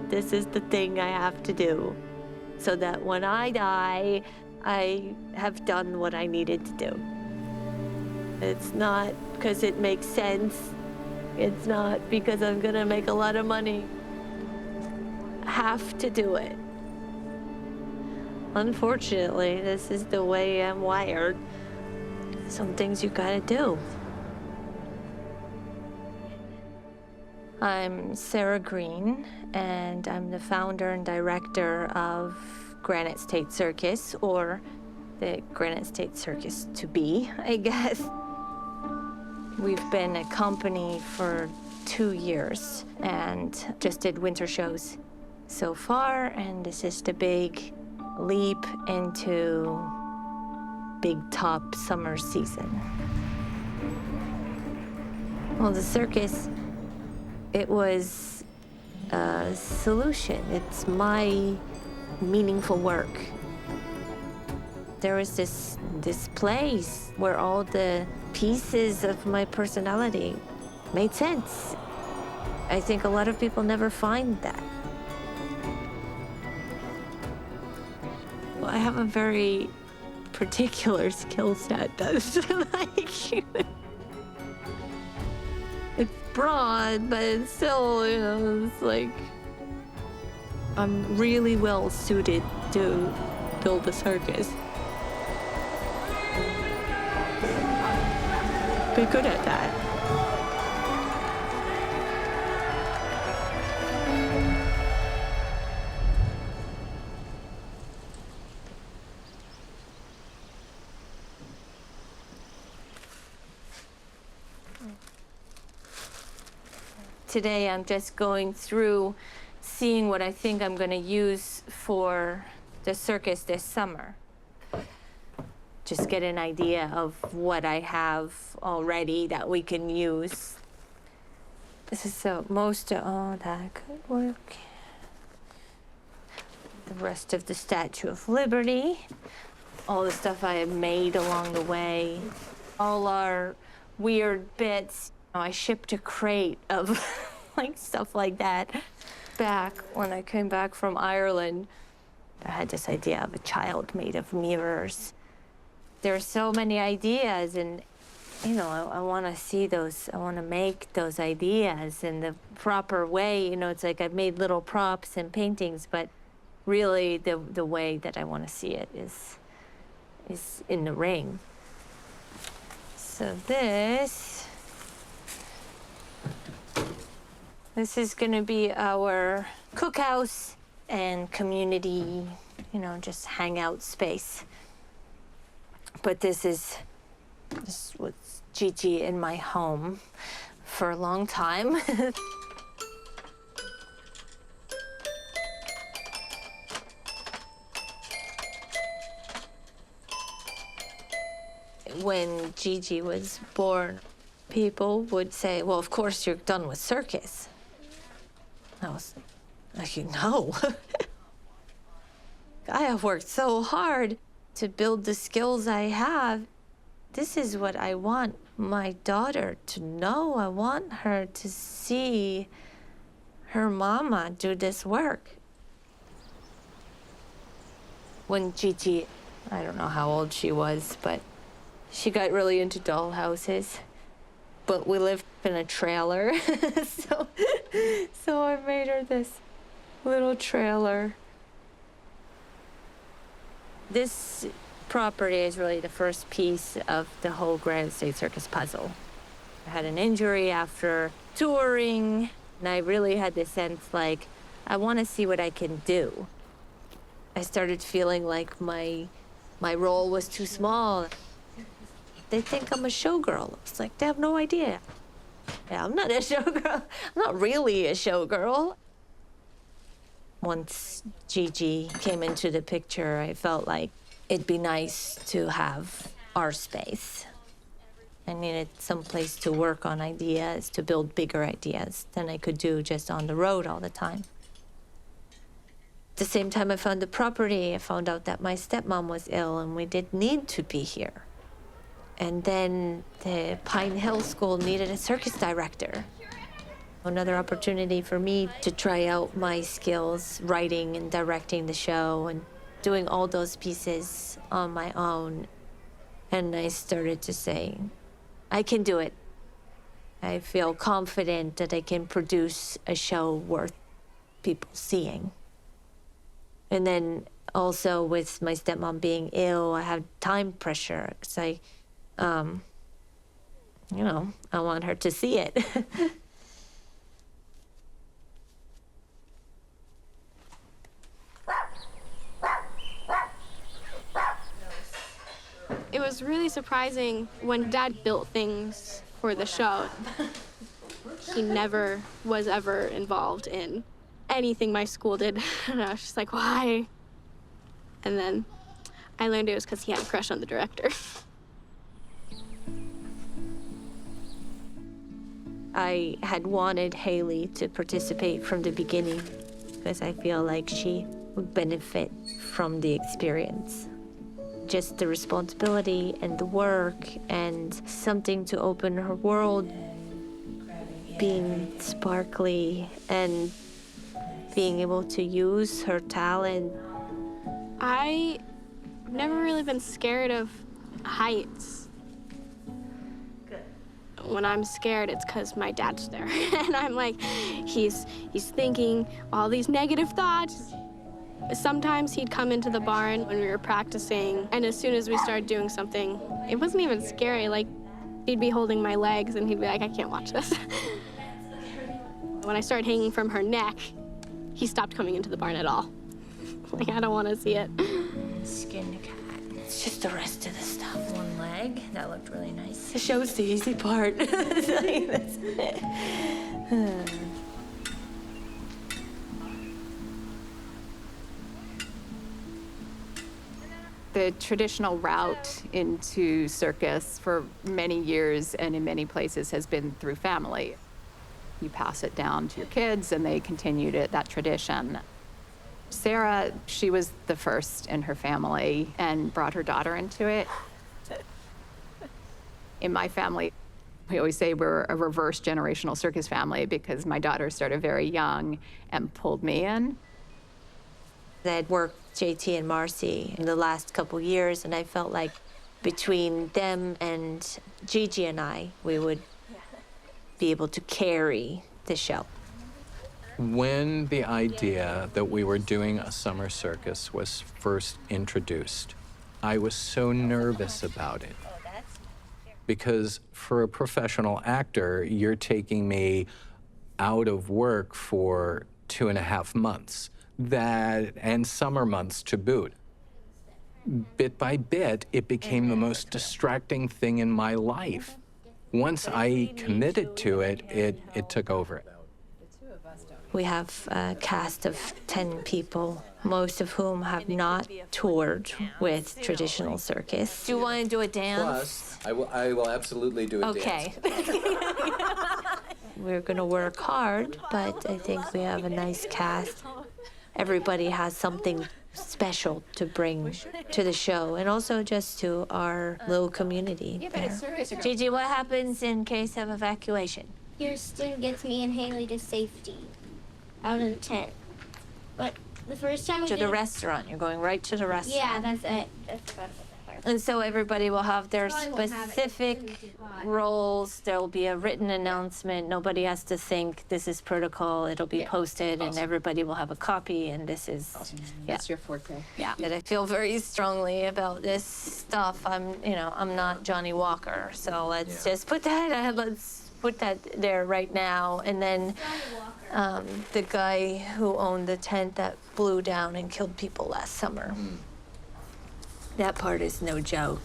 this is the thing I have to do so that when I die, I have done what I needed to do. It's not because it makes sense. It's not because I'm gonna make a lot of money. I have to do it. Unfortunately, this is the way I'm wired. Some things you gotta do. I'm Sara Greene, and I'm the founder and director of Granite State Circus, or the Granite State Circus to be, I guess. We've been a company for 2 years and just did winter shows so far, and this is the big leap into big top summer season. Well, the circus, it was a solution. It's my meaningful work. There was this place where all the pieces of my personality made sense. I think a lot of people never find that. Well, I have a very particular skill set that's like, it's broad, but it's still, you know, it's like, I'm really well suited to build a circus. Be good at that. Today I'm just going through seeing what I think I'm going to use for the circus this summer. Just get an idea of what I have already that we can use. This is so most of all that could work. The rest of the Statue of Liberty, all the stuff I have made along the way, all our weird bits. I shipped a crate of like stuff like that back when I came back from Ireland. I had this idea of a child made of mirrors. There are so many ideas, and you know, I want to see those, I want to make those ideas in the proper way. You know, it's like I've made little props and paintings, but really the way that I want to see it is in the ring. So this is going to be our cookhouse and community, you know, just hangout space. But this was Gigi in my home for a long time. When Gigi was born, people would say, well, of course you're done with circus. I was like, no. I have worked so hard to build the skills I have. This is what I want my daughter to know. I want her to see her mama do this work. When Gigi, I don't know how old she was, but she got really into doll houses. But we lived in a trailer, so I made her this little trailer. This property is really the first piece of the whole Granite State Circus puzzle. I had an injury after touring, and I really had this sense like, I want to see what I can do. I started feeling like my role was too small. They think I'm a showgirl. It's like, they have no idea. Yeah, I'm not a showgirl. I'm not really a showgirl. Once Gigi came into the picture, I felt like it'd be nice to have our space. I needed some place to work on ideas, to build bigger ideas than I could do just on the road all the time. At the same time I found the property, I found out that my stepmom was ill and we didn't need to be here. And then the Pine Hill School needed a circus director. Another opportunity for me to try out my skills writing and directing the show and doing all those pieces on my own. And I started to say, I can do it. I feel confident that I can produce a show worth people seeing. And then also with my stepmom being ill, I have time pressure because I want her to see it. It was really surprising when Dad built things for the show. He never was ever involved in anything my school did. And I was just like, why? And then I learned it was because he had a crush on the director. I had wanted Haley to participate from the beginning because I feel like she would benefit from the experience. Just the responsibility and the work and something to open her world, being sparkly and being able to use her talent. I've never really been scared of heights. When I'm scared, it's because my dad's there. And I'm like, he's thinking all these negative thoughts. Sometimes he'd come into the barn when we were practicing, and as soon as we started doing something, it wasn't even scary. Like, he'd be holding my legs, and he'd be like, I can't watch this. When I started hanging from her neck, he stopped coming into the barn at all. Like, I don't want to see it. Skin cat. It's just the rest of the stuff. One leg. That looked really nice. The show's the easy part. The traditional route into circus for many years and in many places has been through family. You pass it down to your kids and they continue that tradition. Sara, she was the first in her family and brought her daughter into it. In my family, we always say we're a reverse generational circus family because my daughter started very young and pulled me in. I'd worked JT and Marcy in the last couple years, and I felt like between them and Gigi and I, we would be able to carry the show. When the idea that we were doing a summer circus was first introduced, I was so nervous about it. Because for a professional actor, you're taking me out of work for 2.5 months. And summer months to boot. Bit by bit, it became the most distracting thing in my life. Once I committed to it, it took over. We have a cast of 10 people, most of whom have not toured with traditional circus. Do you want to do a dance? Plus, I will absolutely do a dance. Okay. We're going to work hard, but I think we have a nice cast. Everybody has something special to bring to the show and also just to our little community. Gigi, what happens in case of evacuation? Kirsten gets me and Haley to safety out of the tent. But the first time we To did the restaurant. You're going right to the restaurant. Yeah, that's it. That's about it. And so everybody will have their Probably won't have it. specific roles. There'll be a written announcement. Nobody has to think this is protocol. It'll be posted and everybody will have a copy and this is, That's your forte. yeah. And I feel very strongly about this stuff. I'm not Johnny Walker. So let's just put that there right now. And then the guy who owned the tent that blew down and killed people last summer. That part is no joke.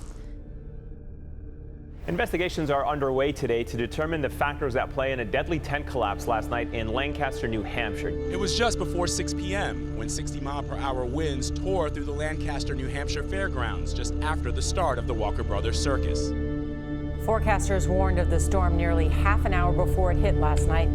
Investigations are underway today to determine the factors at play in a deadly tent collapse last night in Lancaster, New Hampshire. It was just before 6 p.m. when 60-mile-per-hour winds tore through the Lancaster, New Hampshire fairgrounds just after the start of the Walker Brothers Circus. Forecasters warned of the storm nearly half an hour before it hit last night.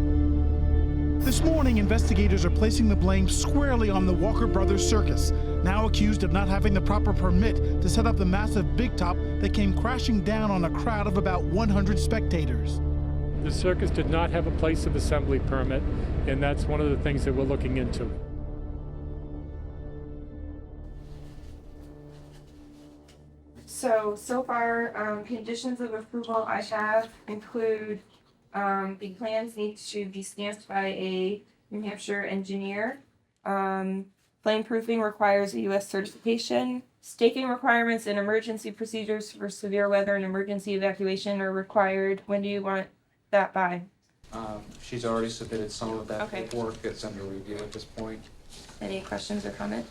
This morning, investigators are placing the blame squarely on the Walker Brothers Circus, now accused of not having the proper permit to set up the massive big top that came crashing down on a crowd of about 100 spectators. The circus did not have a place of assembly permit, and that's one of the things that we're looking into. So far, conditions of approval I have include the plans need to be stamped by a New Hampshire engineer. Flameproofing requires a U.S. certification. Staking requirements and emergency procedures for severe weather and emergency evacuation are required. When do you want that by? She's already submitted some of that Okay. paperwork that's under review at this point. Any questions or comments?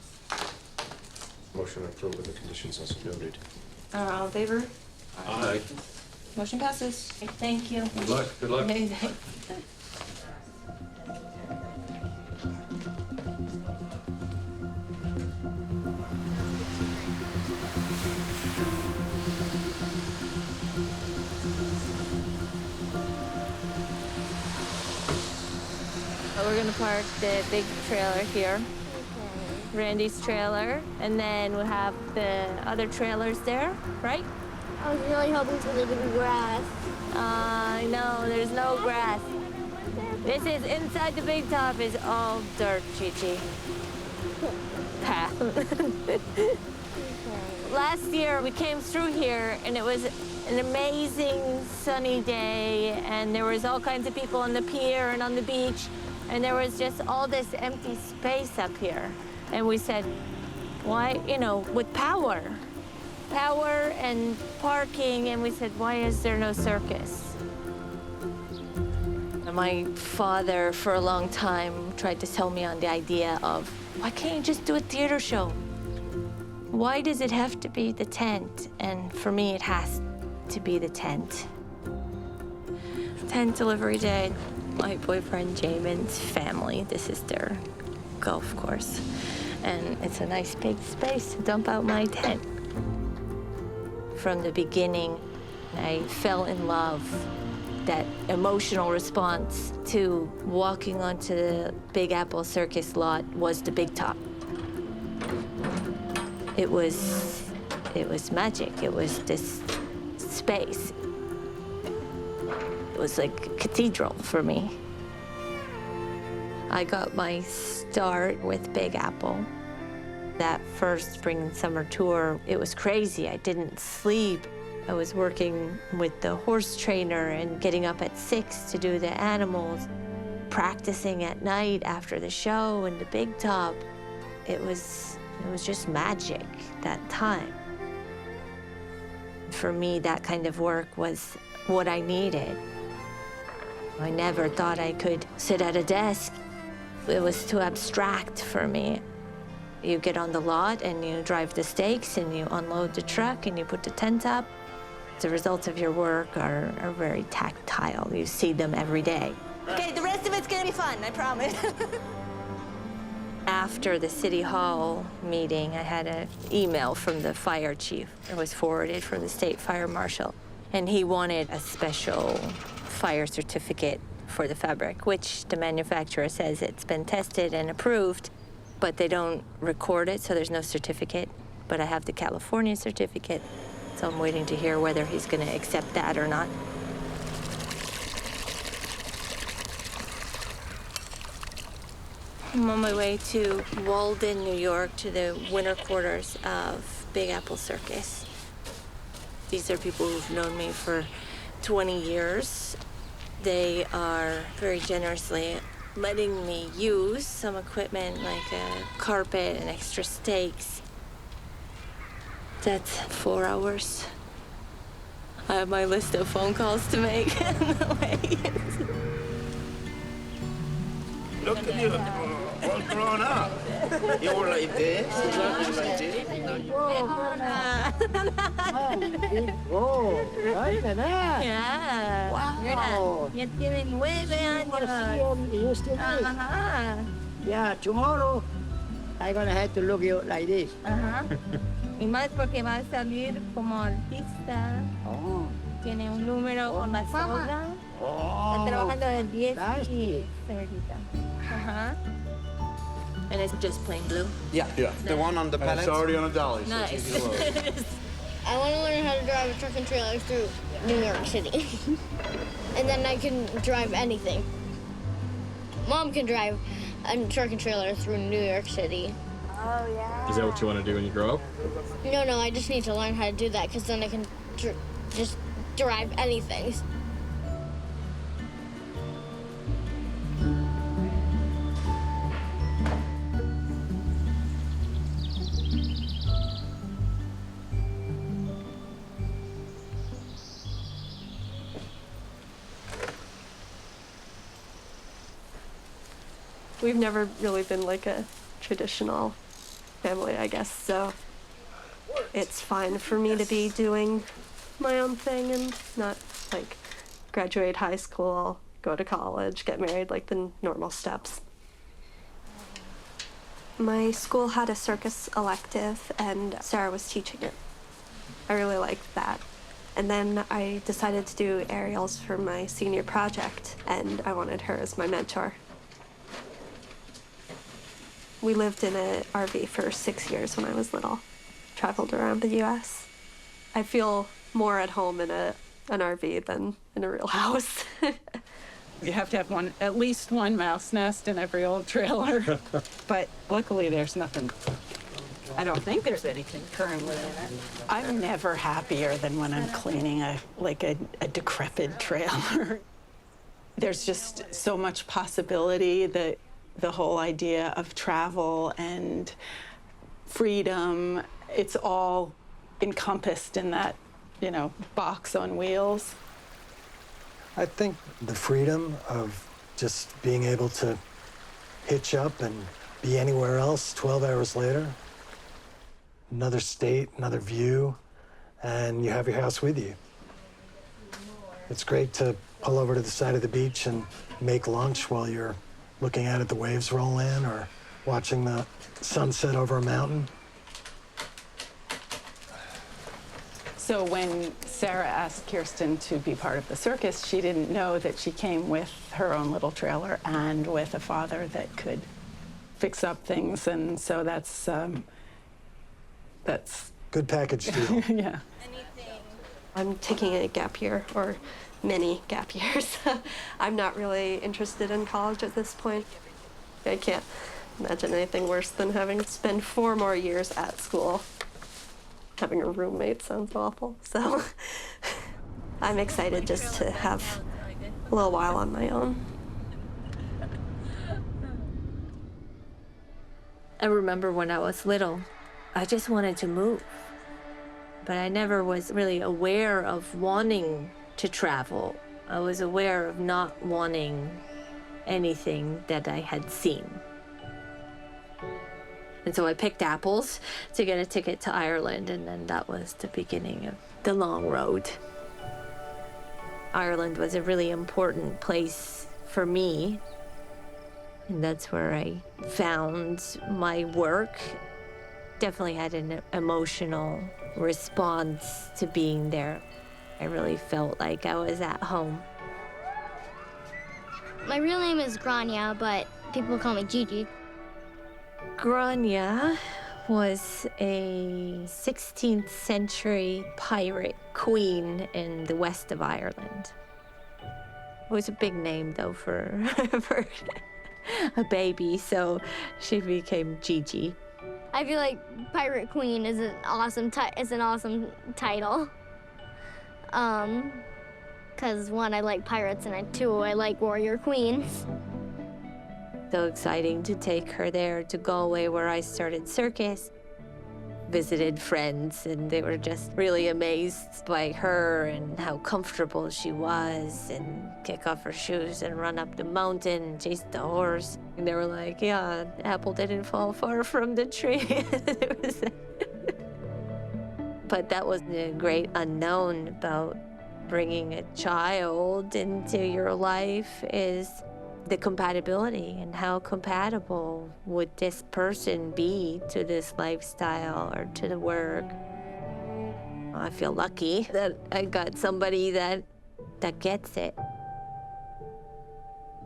Motion approved with the conditions as noted. All in favor? Aye. Motion passes. Thank you. Good luck. Good luck. We're gonna park the big trailer here, Randy's trailer, and then we'll have the other trailers there, right? I was really hoping for there to be grass. I know, there's no grass. This is inside the big top is all dirt, Chi-Chi. Path. Last year we came through here and it was an amazing sunny day and there was all kinds of people on the pier and on the beach and there was just all this empty space up here. And we said, why, you know, with power and parking, and we said, why is there no circus? My father, for a long time, tried to sell me on the idea of, why can't you just do a theater show? Why does it have to be the tent? And for me, it has to be the tent. Tent delivery day. My boyfriend Jamin's family, this is their golf course. And it's a nice big space to dump out my tent. From the beginning, I fell in love. That emotional response to walking onto the Big Apple Circus lot was the big top. It was magic. It was this space. It was like a cathedral for me. I got my start with Big Apple. That first spring and summer tour, it was crazy. I didn't sleep. I was working with the horse trainer and getting up at 6 to do the animals, practicing at night after the show in the big top. It was just magic that time. For me, that kind of work was what I needed. I never thought I could sit at a desk. It was too abstract for me. You get on the lot and you drive the stakes and you unload the truck and you put the tent up. The results of your work are very tactile. You see them every day. Okay, the rest of it's gonna be fun, I promise. After the City Hall meeting, I had an email from the fire chief. It was forwarded from the state fire marshal. And he wanted a special fire certificate for the fabric, which the manufacturer says it's been tested and approved, but they don't record it, so there's no certificate. But I have the California certificate, so I'm waiting to hear whether he's gonna accept that or not. I'm on my way to Walden, New York, to the winter quarters of Big Apple Circus. These are people who've known me for 20 years. They are very generously letting me use some equipment like a carpet and extra stakes. That's 4 hours. I have my list of phone calls to make. Look at you, all grown up. You were like this, you look like this. Yeah. Wow. You're tienen 9 años. Yeah, tomorrow I'm gonna have to look you like this. Y más porque va a salir como artista. Tiene un número con la soga. Está trabajando de 10 y cerquita. And it's just plain blue? Yeah. The one on the pallet. It's already on a dolly, so Nice. it's easy to load. I want to learn how to drive a truck and trailer through New York City. And and then I can drive anything. Mom can drive a truck and trailer through New York City. Oh, yeah. Is that what you want to do when you grow up? No, I just need to learn how to do that because then I can just drive anything. We've never really been like a traditional family, I guess, so it's fine for me to be doing my own thing and not like graduate high school, go to college, get married, like the normal steps. My school had a circus elective and Sarah was teaching it. I really liked that. And then I decided to do aerials for my senior project and I wanted her as my mentor. We lived in an RV for 6 years when I was little. Traveled around the U.S. I feel more at home in an RV than in a real house. You have to have at least one mouse nest in every old trailer. But luckily there's nothing. I don't think there's anything currently in it. I'm never happier than when I'm cleaning a decrepit trailer. There's just so much possibility that the whole idea of travel and freedom, it's all encompassed in that, box on wheels. I think the freedom of just being able to hitch up and be anywhere else 12 hours later, another state, another view, and you have your house with you. It's great to pull over to the side of the beach and make lunch while you're looking out at the waves roll in or watching the sunset over a mountain. So when Sarah asked Kirsten to be part of the circus, she didn't know that she came with her own little trailer and with a father that could fix up things, and so that's good package deal. Yeah. I'm taking a gap year, or many gap years. I'm not really interested in college at this point. I can't imagine anything worse than having to spend 4 more years at school. Having a roommate sounds awful, so I'm excited just to have a little while on my own. I remember when I was little, I just wanted to move. But I never was really aware of wanting to travel. I was aware of not wanting anything that I had seen. And so I picked apples to get a ticket to Ireland, and then that was the beginning of the long road. Ireland was a really important place for me, and that's where I found my work. Definitely had an emotional response to being there. I really felt like I was at home. My real name is Grania, but people call me Gigi. Grania was a 16th century pirate queen in the west of Ireland. It was a big name, though, for a baby, so she became Gigi. I feel like Pirate Queen is an awesome title. Because 1, I like pirates, and 2, I like warrior queens. So exciting to take her there to Galway, where I started Circus. Visited friends, and they were just really amazed by her and how comfortable she was, and kick off her shoes and run up the mountain and chase the horse. And they were like, yeah, apple didn't fall far from the tree. But that was the great unknown about bringing a child into your life, is the compatibility, and how compatible would this person be to this lifestyle or to the work. I feel lucky that I got somebody that gets it.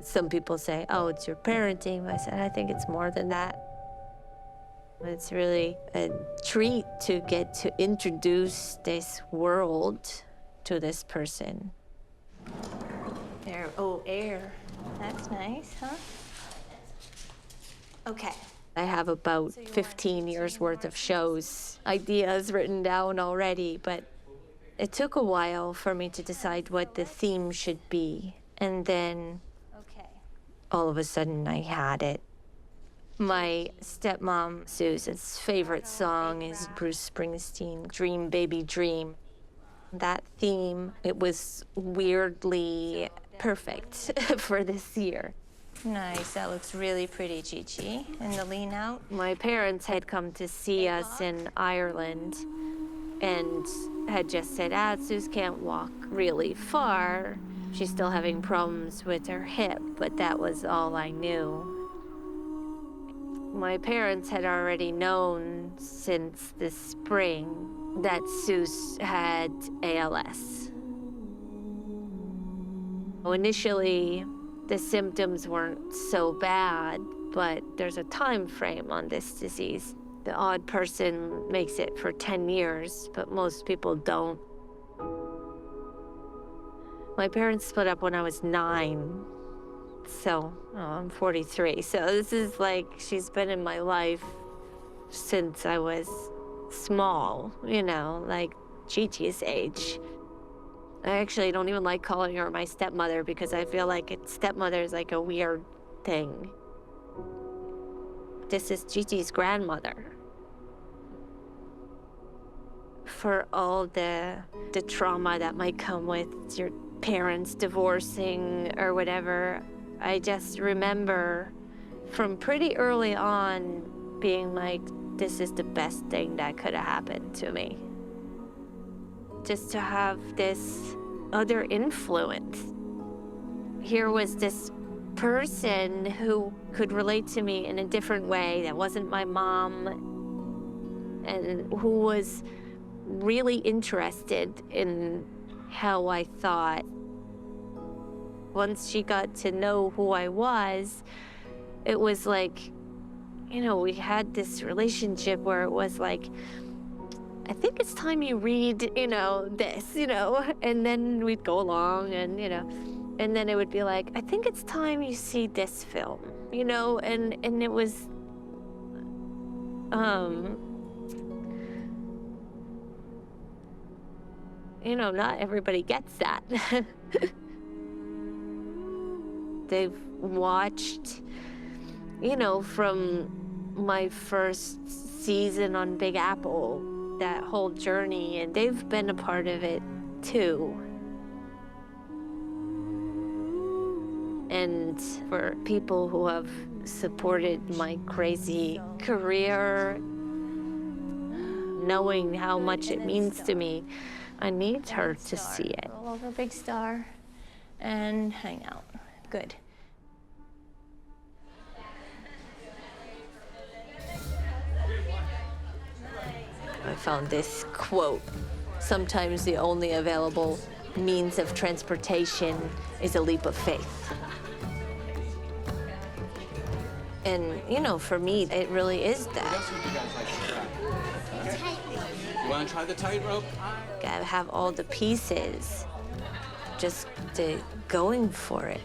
Some people say, oh, it's your parenting. I said, I think it's more than that. It's really a treat to get to introduce this world to this person. There, oh, air. That's nice, huh? Okay. I have about 15 years worth of shows, ideas written down already, but it took a while for me to decide what the theme should be. And then all of a sudden I had it. My stepmom, Susan's favorite song is Bruce Springsteen, Dream Baby Dream. That theme, it was weirdly perfect for this year. Nice, that looks really pretty, Gigi. And the lean out? My parents had come to see us in Ireland and had just said, Sus can't walk really far. She's still having problems with her hip, but that was all I knew. My parents had already known since the spring that Sus had ALS. Initially, the symptoms weren't so bad, but there's a time frame on this disease. The odd person makes it for 10 years, but most people don't. My parents split up when I was 9. So, I'm 43. So this is like, she's been in my life since I was small, you know, like Gigi's age. I actually don't even like calling her my stepmother because I feel like stepmother is like a weird thing. This is Gigi's grandmother. For all the trauma that might come with your parents divorcing or whatever, I just remember from pretty early on being like, this is the best thing that could have happened to me. Just to have this other influence. Here was this person who could relate to me in a different way that wasn't my mom, and who was really interested in how I thought. Once she got to know who I was, it was like, you know, we had this relationship where it was like, I think it's time you read, you know, this, you know, and then we'd go along and, you know, and then it would be like, I think it's time you see this film, you know, and it was, you know, not everybody gets that. They've watched, you know, from my first season on Big Apple, that whole journey, and they've been a part of it too. And for people who have supported my crazy career, knowing how much it means to me, I need her to see it. Roll over, big star, and hang out. Good. I found this quote. Sometimes the only available means of transportation is a leap of faith. And, you know, for me, it really is that. You want to try the tightrope? Gotta have all the pieces, just going for it.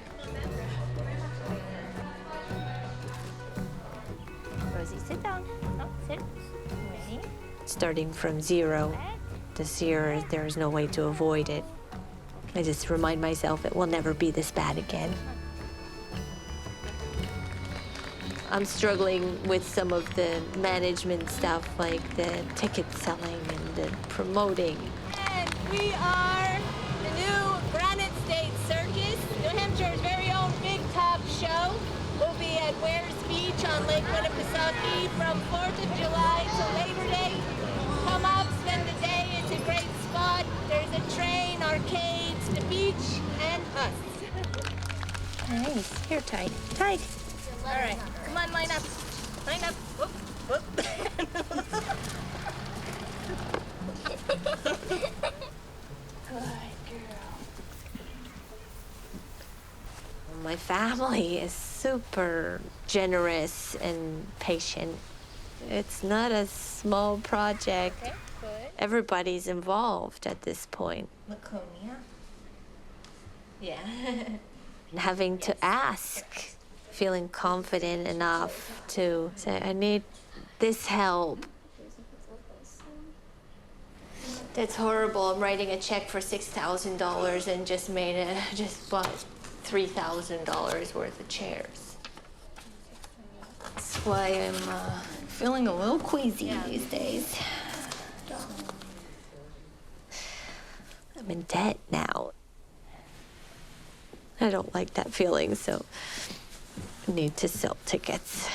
Rosie, sit down. No, sit. Ready? Starting from zero, this year, there is no way to avoid it. I just remind myself it will never be this bad again. I'm struggling with some of the management stuff, like the ticket selling and the promoting. And we are the new Granite State Circus, New Hampshire's very own big top show. We'll be at Wares Beach on Lake Winnipesaukee from 4th of July to Labor Day. Come up, spend the day. It's a great spot. There's a train, arcades, the beach, and us. Nice. Here, tight. Tight. All right, come on, line up. Line up. Whoop, whoop. Good girl. My family is super generous and patient. It's not a small project. Okay, good. Everybody's involved at this point. Laconia. Yeah. Having to ask, feeling confident enough to say, I need this help. That's horrible. I'm writing a check for $6,000 and just bought $3,000 worth of chairs. That's why I'm feeling a little queasy these days. I'm in debt now. I don't like that feeling, so I need to sell tickets.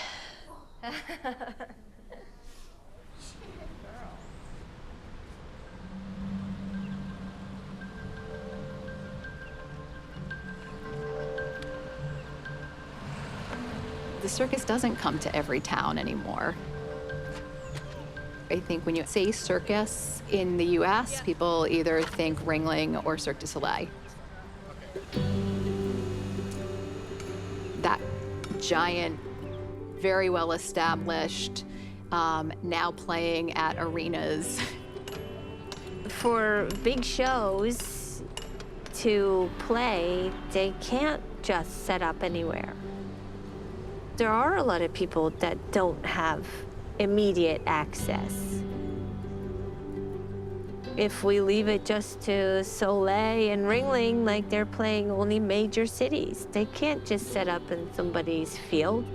The circus doesn't come to every town anymore. I think when you say circus in the US, people either think Ringling or Cirque du Soleil. That giant, very well established, now playing at arenas. For big shows to play, they can't just set up anywhere. There are a lot of people that don't have immediate access. If we leave it just to Soleil and Ringling, like they're playing only major cities, they can't just set up in somebody's field.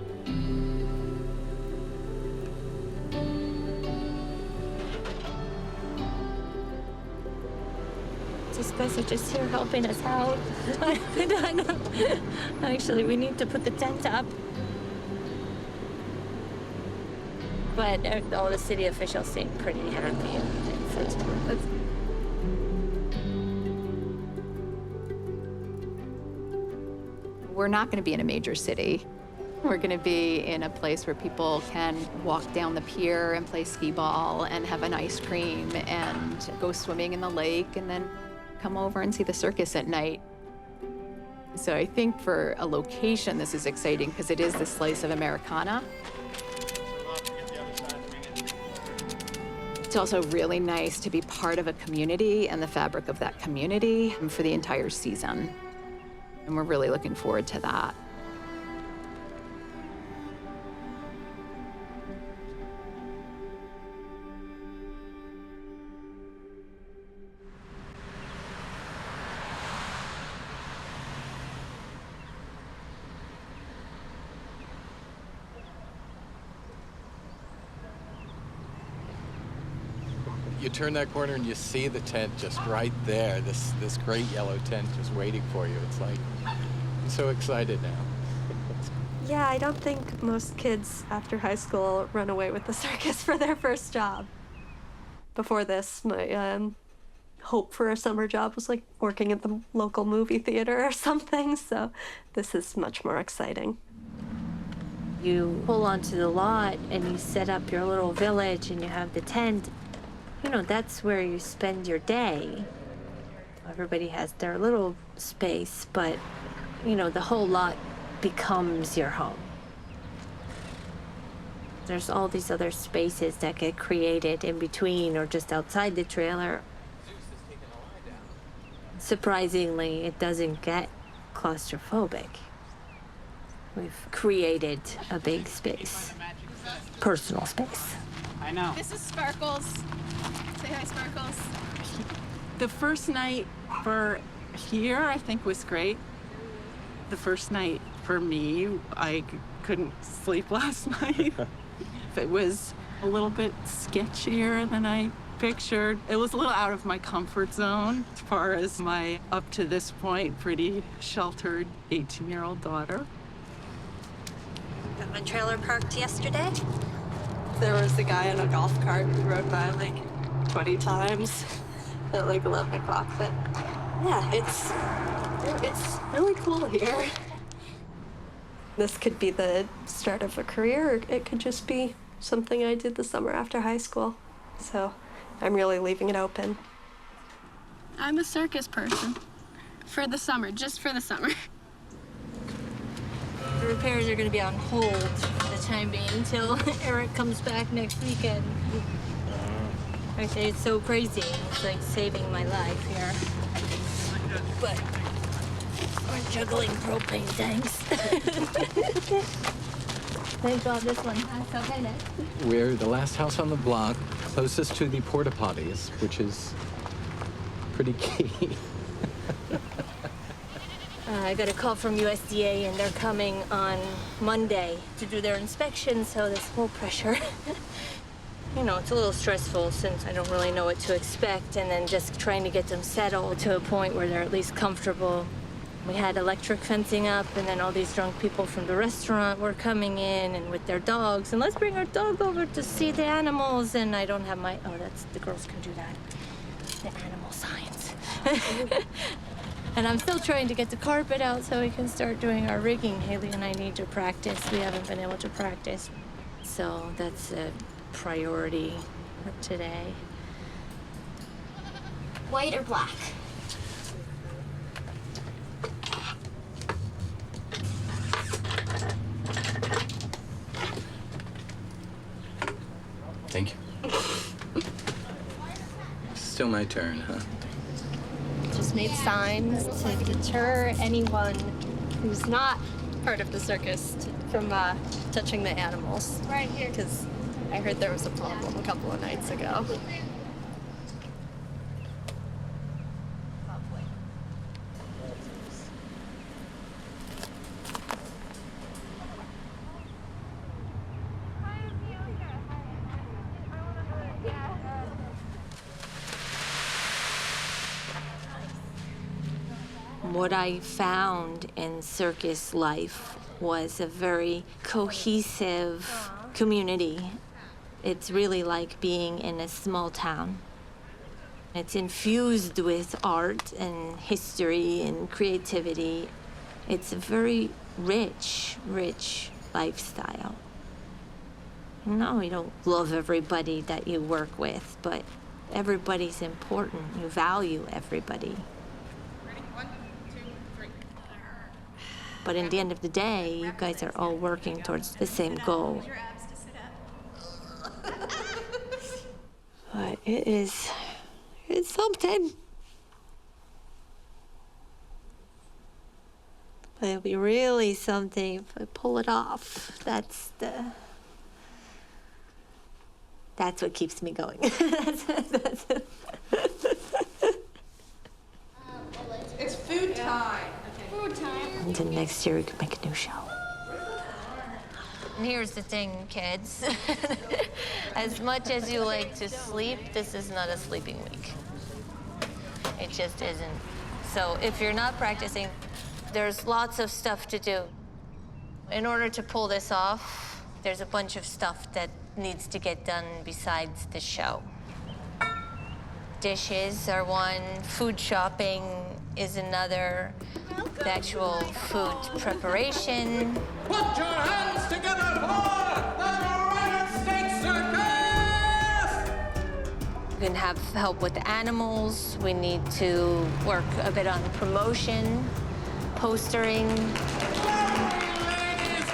These guys are just here helping us out. Actually, we need to put the tent up. But all the city officials seem pretty happy. We're not going to be in a major city. We're going to be in a place where people can walk down the pier and play skee ball and have an ice cream and go swimming in the lake and then come over and see the circus at night. So I think for a location, this is exciting because it is the slice of Americana. It's also really nice to be part of a community and the fabric of that community for the entire season. And we're really looking forward to that. You turn that corner and you see the tent just right there, this great yellow tent just waiting for you. It's like, I'm so excited now. Yeah, I don't think most kids after high school run away with the circus for their first job. Before this, my hope for a summer job was like working at the local movie theater or something, so this is much more exciting. You pull onto the lot and you set up your little village and you have the tent. You know, that's where you spend your day. Everybody has their little space, but, you know, the whole lot becomes your home. There's all these other spaces that get created in between or just outside the trailer. Surprisingly, it doesn't get claustrophobic. We've created a big space, personal space. I know. This is Sparkles. Say hi, Sparkles. The first night for here, I think, was great. The first night for me, I couldn't sleep last night. It was a little bit sketchier than I pictured. It was a little out of my comfort zone as far as my, up to this point, pretty sheltered 18-year-old daughter. Got my trailer parked yesterday. There was a guy in a golf cart who rode by like 20 times at like 11 o'clock. But yeah, it's really cool here. This could be the start of a career, or it could just be something I did the summer after high school. So I'm really leaving it open. I'm a circus person. For the summer, just for the summer. The repairs are going to be on hold for the time being until Eric comes back next weekend. I say it's so crazy. It's like saving my life here. But We're juggling propane tanks. Thank God this one has okay then. We're the last house on the block, closest to the porta potties, which is pretty key. I got a call from USDA, and they're coming on Monday to do their inspection, so there's full pressure. You know, it's a little stressful since I don't really know what to expect, and then just trying to get them settled to a point where they're at least comfortable. We had electric fencing up, and then all these drunk people from the restaurant were coming in and with their dogs, and let's bring our dog over to see the animals, and I don't have my, oh, that's, the girls can do that. The animal signs. And I'm still trying to get the carpet out so we can start doing our rigging. Haley and I need to practice. We haven't been able to practice. So that's a priority for today. White or black? Thank you. Still my turn, huh? Just made signs to deter anyone who's not part of the circus from touching the animals. Right here. Because I heard there was a problem a couple of nights ago. What I found in circus life was a very cohesive community. It's really like being in a small town. It's infused with art and history and creativity. It's a very rich, rich lifestyle. No, you don't love everybody that you work with, but everybody's important. You value everybody. But in the end of the day, you guys are all working towards the same goal. But it's something. But it'll be really something if I pull it off. That's what keeps me going. It's food time. Food time. And then next year we could make a new show. And here's the thing, kids. As much as you like to sleep, this is not a sleeping week. It just isn't. So if you're not practicing, there's lots of stuff to do. In order to pull this off, there's a bunch of stuff that needs to get done besides the show. Dishes are one, food shopping is another, the actual food preparation. Put your hands together for the Granite State Circus! We can have help with the animals. We need to work a bit on promotion, postering. Ladies,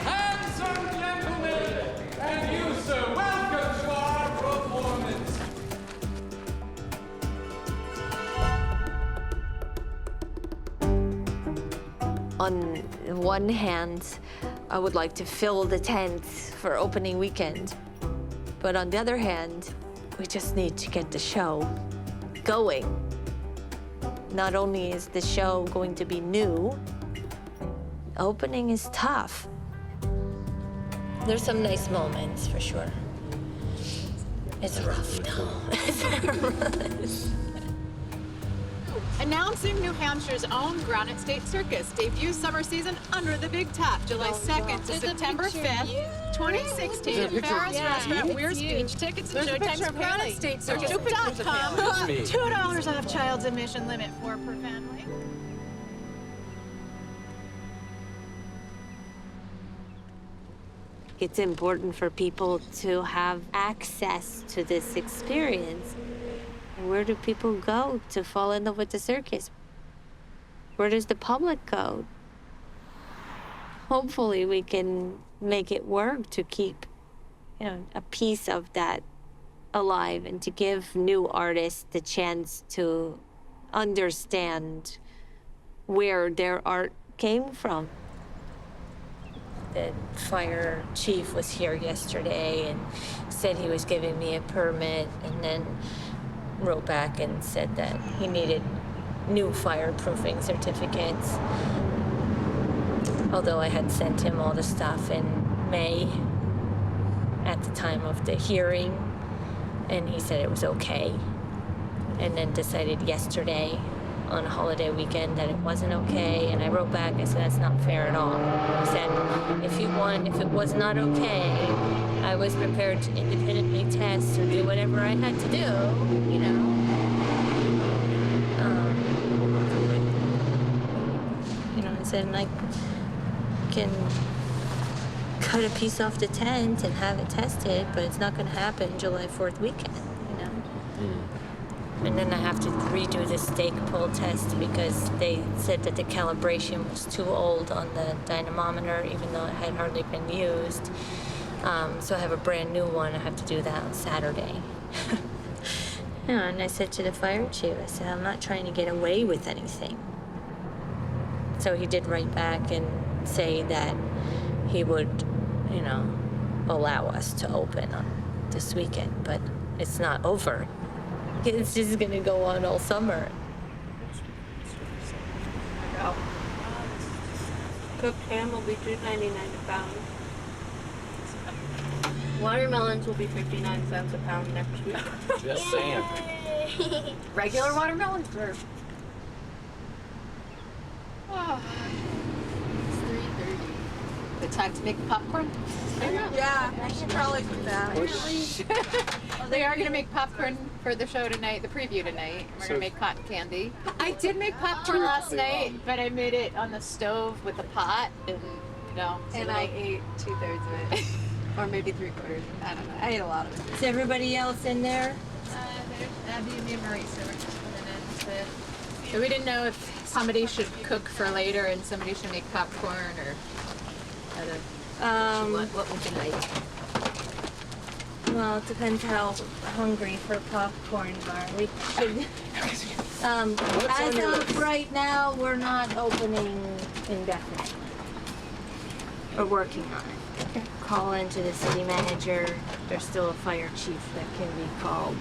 handsome gentlemen, and you, sir, welcome to our performance. On one hand, I would like to fill the tent for opening weekend. But on the other hand, we just need to get the show going. Not only is the show going to be new, opening is tough. There's some nice moments for sure. It's rough though. Announcing New Hampshire's own Granite State Circus debuts summer season under the Big Top, July 2nd to September 5th, 2016 at Farrah's Restaurant, Weir's Beach. Tickets and showtimes at GraniteStateCircus.com. $2 off child's admission limit, 4 per family. It's important for people to have access to this experience. Where do people go to fall in love with the circus? Where does the public go? Hopefully we can make it work to keep, a piece of that alive and to give new artists the chance to understand where their art came from. The fire chief was here yesterday and said he was giving me a permit, and then wrote back and said that he needed new fireproofing certificates. Although I had sent him all the stuff in May at the time of the hearing, and he said it was okay. And then decided yesterday on a holiday weekend that it wasn't okay, and I wrote back, I said, that's not fair at all. I said, if it was not okay, I was prepared to independently test or do whatever I had to do, you know. I said, and I can cut a piece off the tent and have it tested, but it's not gonna happen July 4th weekend, you know. And then I have to redo the stake pull test because they said that the calibration was too old on the dynamometer, even though it had hardly been used. So I have a brand new one. I have to do that on Saturday. Yeah, and I said to the fire chief, I said, I'm not trying to get away with anything. So he did write back and say that he would, you know, allow us to open on this weekend, but it's not over. It's just gonna go on all summer. Cooked ham will be $2.99 a pound. Watermelons will be 59 cents a pound next week. Just saying. Regular watermelons or? Oh. It's 3:30. Good time to make popcorn? Yeah, I should probably do that. Well, they are going to make popcorn for the show tonight, the preview tonight. We're going to make cotton candy. I did make popcorn last night, but I made it on the stove with a pot, and I ate 2/3 of it. Or maybe 3/4. I don't know. I ate a lot of it. Is everybody else in there? There's Abby and me and Marisa. We're just coming in. So we didn't know if somebody should cook for later and somebody should make popcorn, or what would you like? Well, it depends how hungry for popcorn you are. We should. As of right now, we're not opening indefinitely. We're working on it. Call into the city manager. There's still a fire chief that can be called.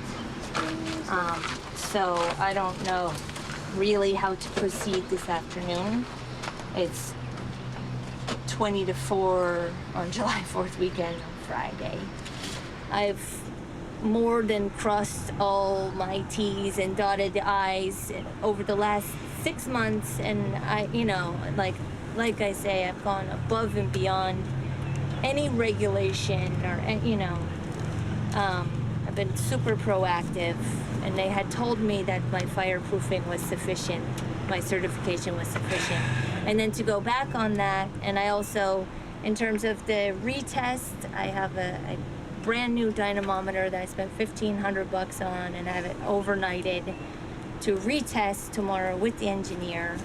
So I don't know really how to proceed this afternoon. It's 20 to 4 on July 4th weekend on Friday. I've more than crossed all my T's and dotted the I's over the last 6 months, and I, like I say, I've gone above and beyond any regulation or, I've been super proactive, and they had told me that my fireproofing was sufficient, my certification was sufficient. And then to go back on that, and I also, in terms of the retest, I have a brand new dynamometer that I spent $1,500 on, and I have it overnighted to retest tomorrow with the engineer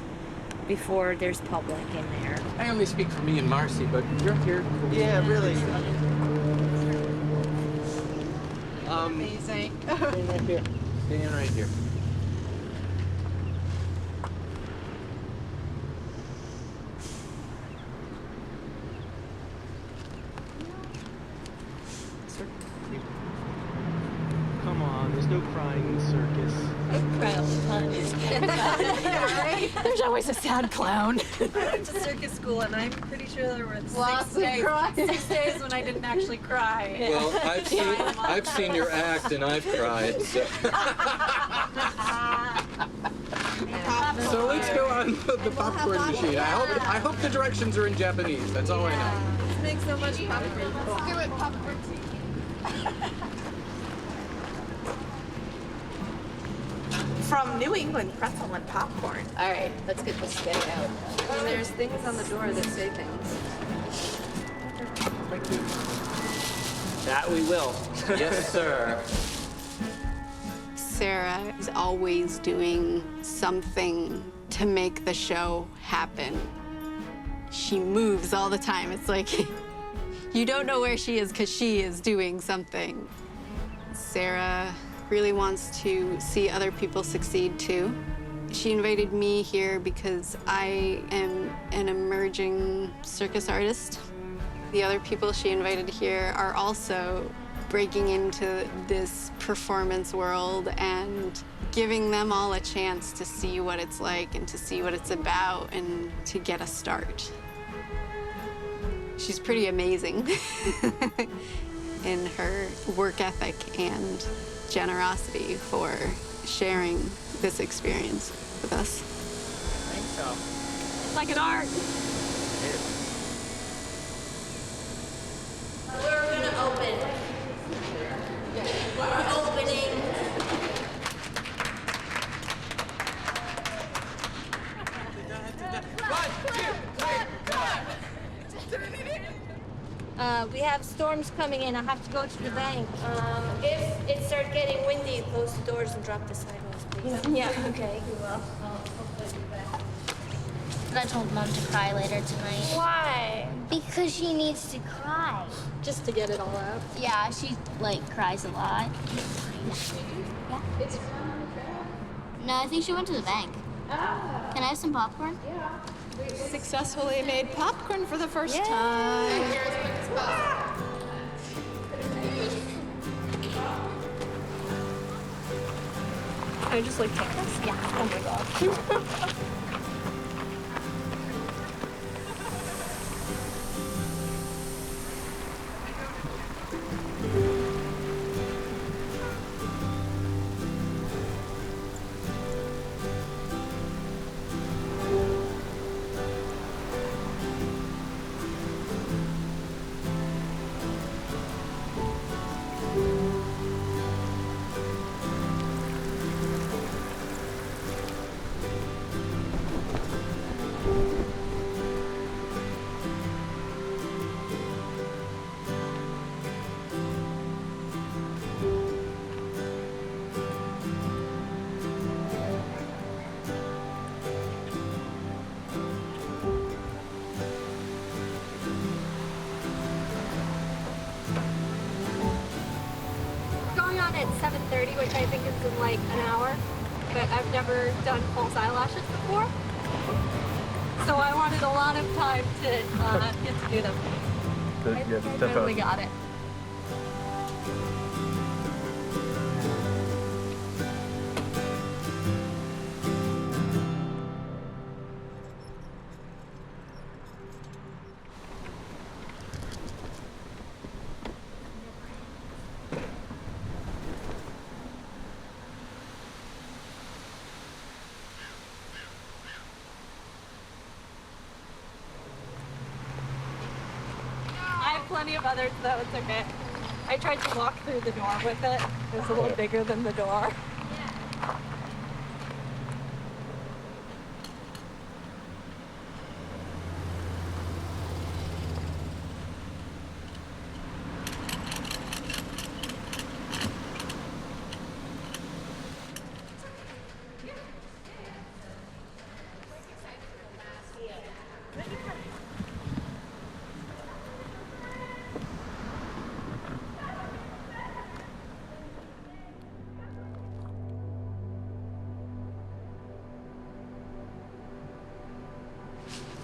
before there's public in there. I only speak for me and Marcy, but you're here. Yeah, really. Amazing. Staying right here. Staying right here. Come on, there's no crying in the circus. I cry all the time. There's always a sad clown. I went to circus school, and I'm pretty sure there were Lots of crying. 6 days when I didn't actually cry. Well, I've seen your act, and I've cried. So let's go on the popcorn machine. I hope the directions are in Japanese. That's all I know. Let's make so much popcorn. Let's do it, popcorn. From New England pretzel and popcorn. All right, let's get this guy out. And there's things on the door that say things. That we will. Yes, sir. Sara is always doing something to make the show happen. She moves all the time. It's like you don't know where she is because she is doing something. Sara really wants to see other people succeed too. She invited me here because I am an emerging circus artist. The other people she invited here are also breaking into this performance world and giving them all a chance to see what it's like and to see what it's about and to get a start. She's pretty amazing in her work ethic and generosity for sharing this experience with us. I think so. It's like an art. We're gonna open. We're opening. We have storms coming in. I have to go to the bank. If it starts getting windy, close the doors and drop the sidewalls, please. Yeah, okay, you will. I told Mom to cry later tonight. Why? Because she needs to cry. Just to get it all out. Yeah, she, cries a lot. Yeah. No, I think she went to the bank. Can I have some popcorn? Yeah. We successfully made popcorn for the first time. Can I just take this? Yeah. Oh my gosh. At 7:30, which I think is in an hour, but I've never done false eyelashes before. So I wanted a lot of time to get to do them. I finally got it. Plenty of others, so it's okay. I tried to walk through the door with it. It was a little bigger than the door.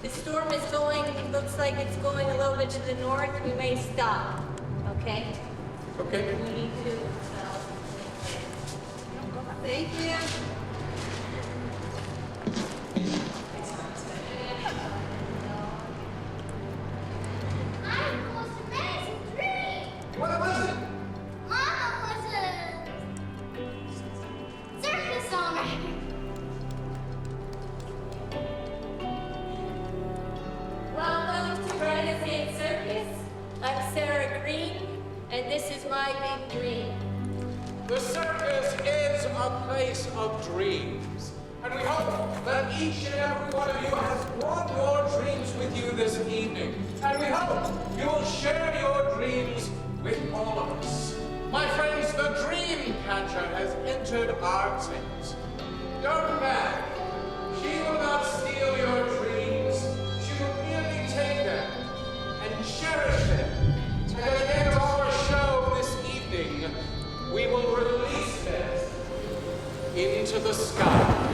The storm is going, looks like it's going a little bit to the north. We may stop, okay? Okay. We need to. Thank you. What was it? Mama was a circus owner. Welcome to Granite Circus. I'm Sara Greene, and this is my big dream. The circus is a place of dreams. And we hope that each and every one of you has brought your dreams with you this evening. And we hope you will share your dreams with all of us. My friends, the dream catcher has entered our tent. Young man, she will not steal your dreams. She will merely take them and cherish them. And at the end of our show this evening, we will release them into the sky.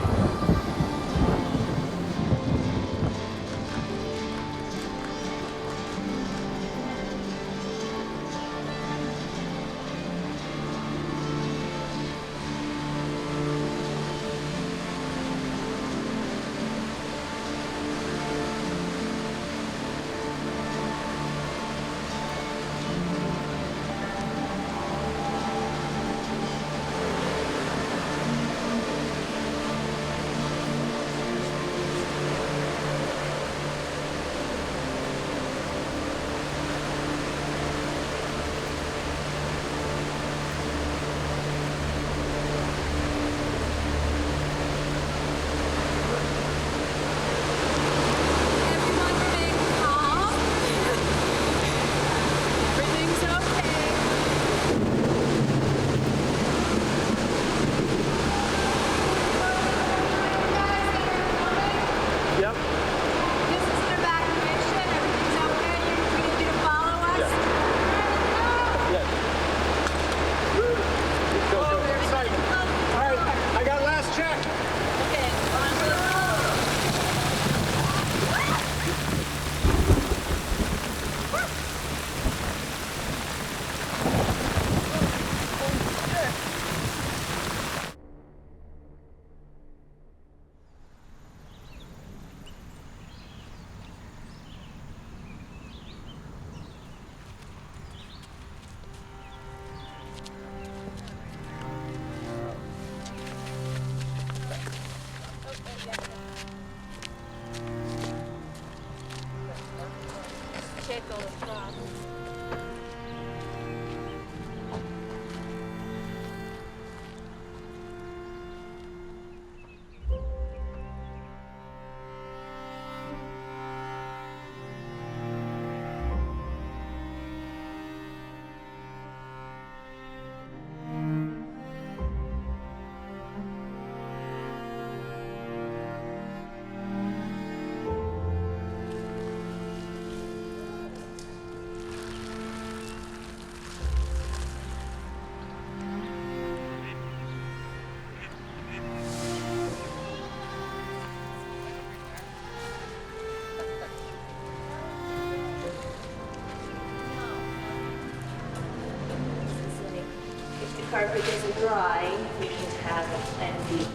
If the carpet isn't dry, we can have a plan B.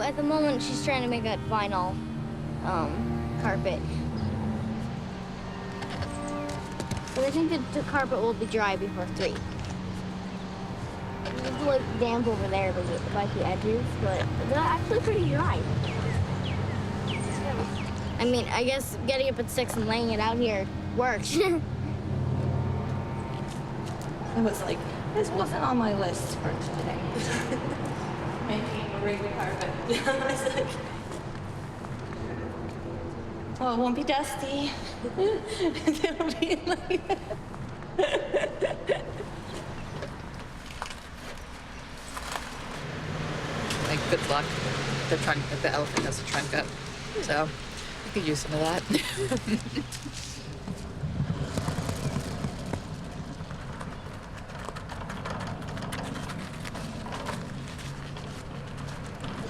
At the moment, she's trying to make a vinyl carpet. So I think that the carpet will be dry before 3. It's like damp over there by the edges, but they're actually pretty dry. I mean, I guess getting up at 6 and laying it out here works. It was like, this wasn't on my list for today. Making a regular carpet. I was like, well, it won't be dusty. It'll be like... Like, good luck. The elephant has a trunk up, so I could use some of that.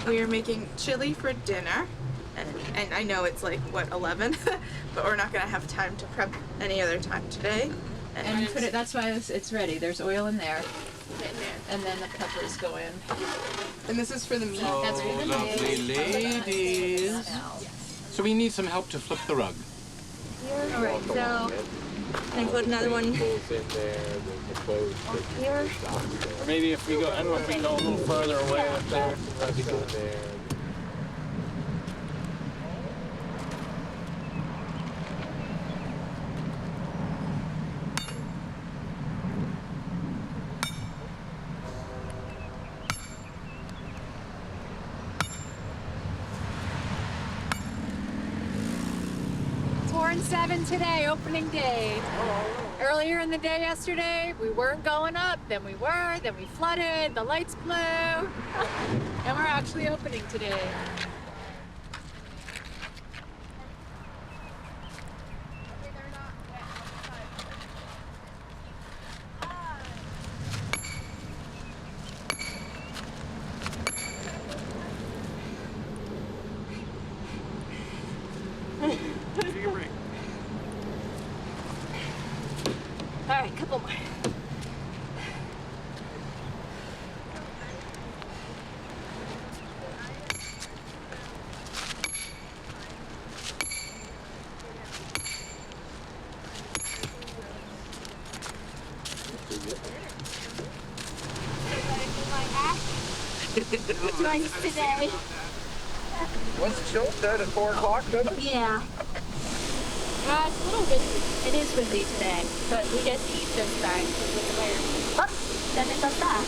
We are making chili for dinner, and I know it's like, what, 11? But we're not gonna have time to prep any other time today. And put it, that's why it's ready. There's oil in there. And then the peppers go in. And this is for the meat. That's for the lovely ladies. So we need some help to flip the rug. All right, so can I put another one here? Or maybe if we go, I don't know if we go a little further away up there. That'd be good. It's 4-7 today, opening day. Earlier in the day yesterday, we weren't going up, then we were, then we flooded, the lights blew, and we're actually opening today. All right, couple more. Nice today. What's the show start at 4 o'clock, doesn't it? Yeah. It's a little busy. It is busy today, but we get to eat this bag with the layer. Oh, then it's up back.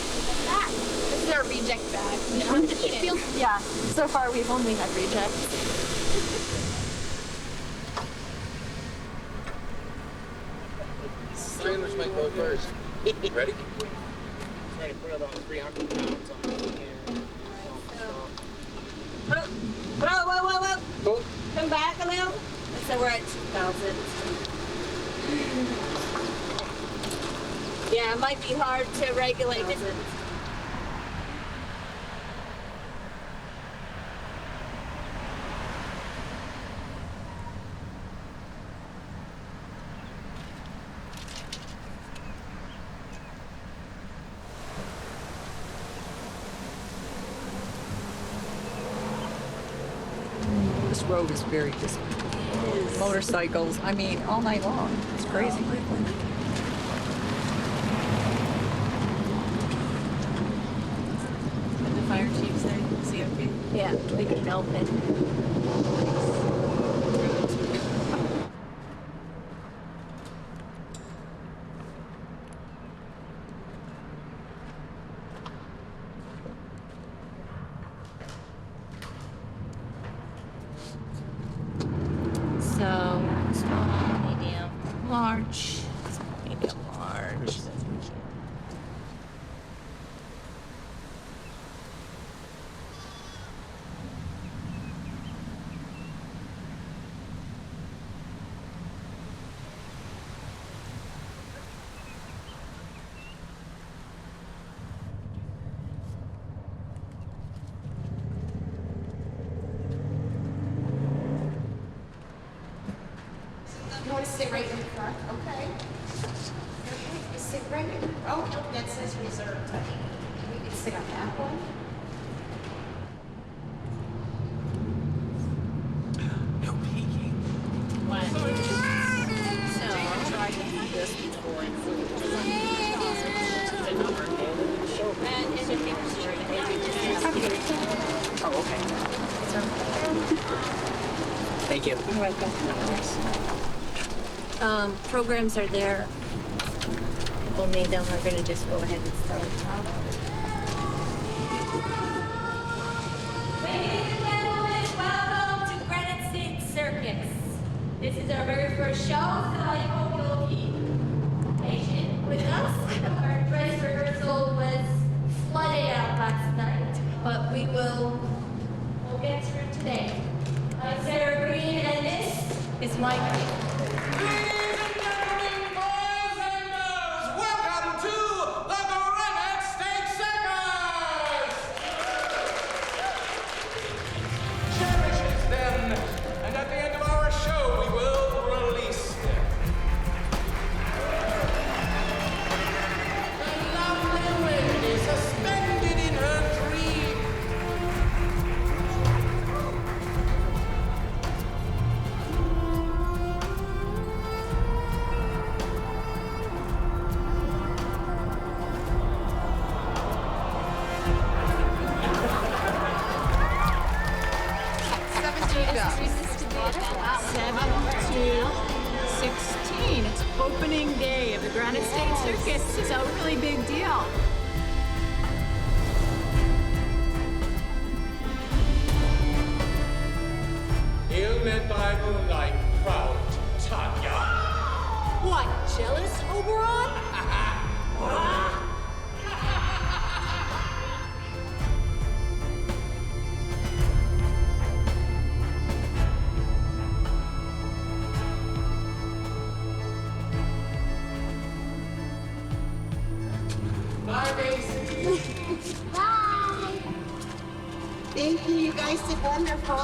This is our reject bag. Yeah, so far we've only had rejects. Trailers might go first. Ready? Trying to put about 300 pounds on it here. Whoa. Come back a little. So we're at 2,000. Yeah, it might be hard to regulate it. This road is very busy. Motorcycles, I mean, all night long. It's crazy. The fire Yeah, we can open. So, small, medium, large. Medium, large. You want to sit right in front? Okay. Okay, sit right in. Oh, no, that says reserved, honey. You can sit on that one. No peeking. Thank you. You're welcome. Programs are there. We'll need them. We're going to just go ahead and start. Ladies and gentlemen, welcome to Granite State Circus. This is our very first show, so I hope you'll be patient with us. Our dress rehearsal was flooded out last night, but we'll get through today. I'm Sara Greene, and this is my crew. Welcome to the Granite State Circus! Cherishes them, and at the end of our show, we will release them. The lovely wind is suspended in her dream. It's opening day of the Granite State Circus. It's a really big deal. Ill-led by moonlight, proud Tanya. What, jealous, Oberon? Bye, Macy. Bye. Thank you. You guys did wonderful.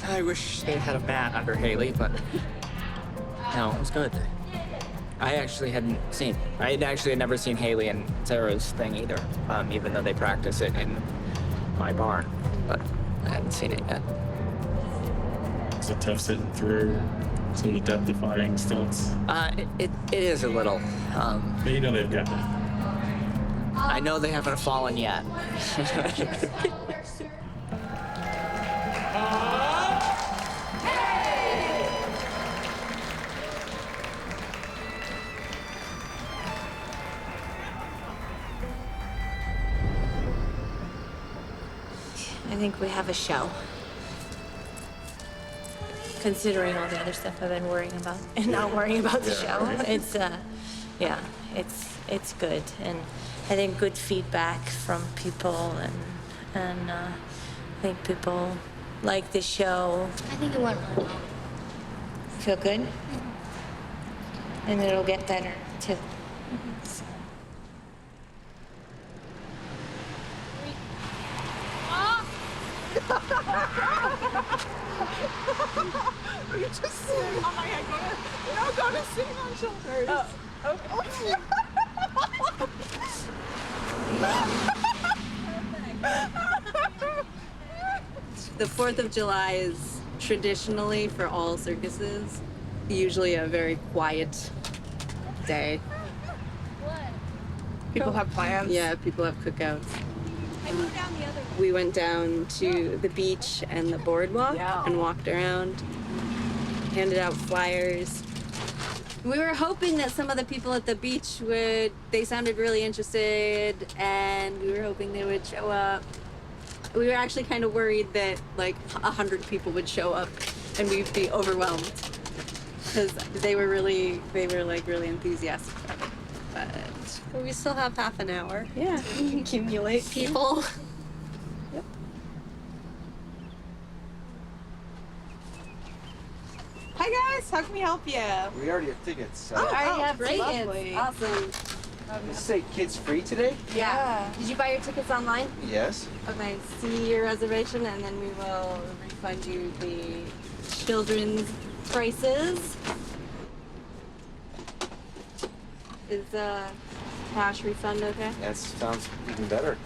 I wish they had a bat under Haley, but no, it was good. I had actually never seen Haley and Sarah's thing either, even though they practice it in my barn, but I hadn't seen it yet. Is it tough sitting through some of the death-defying stunts? It is a little. But you know they've got it. I know they haven't fallen yet. I think we have a show. Considering all the other stuff I've been worrying about and not worrying about the show, right. it's good, and I think good feedback from people, and I think people like the show. I think it went really well. Feel good, and it'll get better too. You just sing. Oh my God, go to sing on shoulders. Okay. The 4th of July is traditionally, for all circuses, usually a very quiet day. People have plans. Yeah, people have cookouts. We went down to the beach and the boardwalk and walked around, handed out flyers. We were hoping that some of the people at the beach they sounded really interested, and we were hoping they would show up. We were actually kind of worried that like 100 people would show up and we'd be overwhelmed, because they were really enthusiastic about it. But we still have half an hour. Yeah. To accumulate people. Yep. Hi guys, how can we help you? We already have tickets. Oh, I have great. tickets. Awesome. Does it say kids free today? Yeah. Did you buy your tickets online? Yes. Okay, see your reservation, and then we will refund you the children's prices. Is cash refund okay? That sounds even better.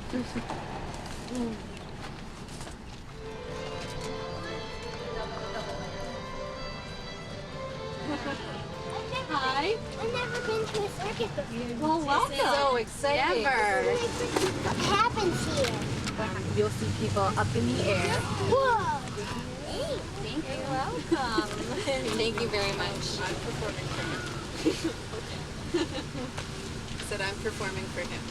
Hi. I've never been to a circus before. Well, welcome. So exciting. What happens here? You'll see people up in the air. Whoa! Thank you. You're welcome. Thank you very much. I'm performing for him. Said I'm performing for him.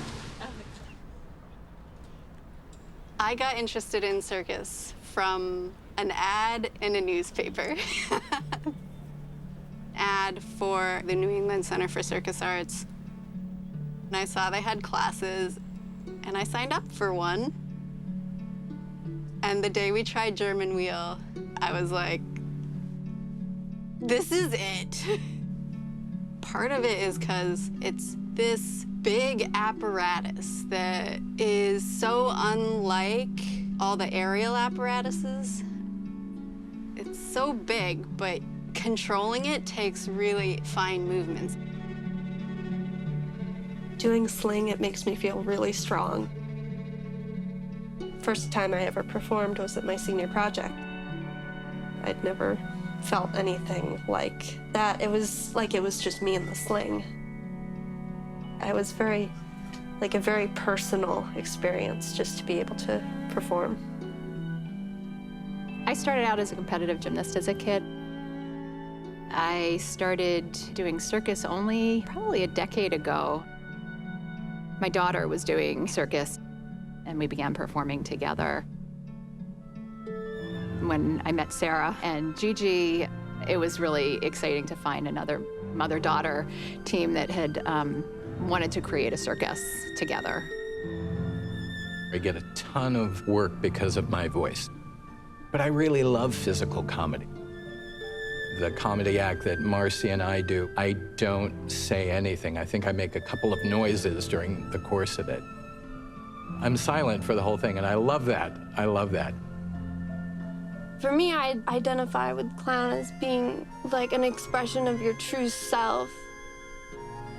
I got interested in circus from an ad in a newspaper. Ad for the New England Center for Circus Arts. And I saw they had classes, and I signed up for one. And the day we tried German Wheel, I was like, this is it. Part of it is because it's this big apparatus that is so unlike all the aerial apparatuses. It's so big, but controlling it takes really fine movements. Doing sling, it makes me feel really strong. First time I ever performed was at my senior project. I'd never felt anything like that. It was like it was just me and the sling. It was a very personal experience just to be able to perform. I started out as a competitive gymnast as a kid. I started doing circus only probably a decade ago. My daughter was doing circus, and we began performing together. When I met Sara and Gigi, it was really exciting to find another mother-daughter team that had wanted to create a circus together. I get a ton of work because of my voice, but I really love physical comedy. The comedy act that Marcy and I do, I don't say anything. I think I make a couple of noises during the course of it. I'm silent for the whole thing, and I love that. I love that. For me, I identify with clown as being like an expression of your true self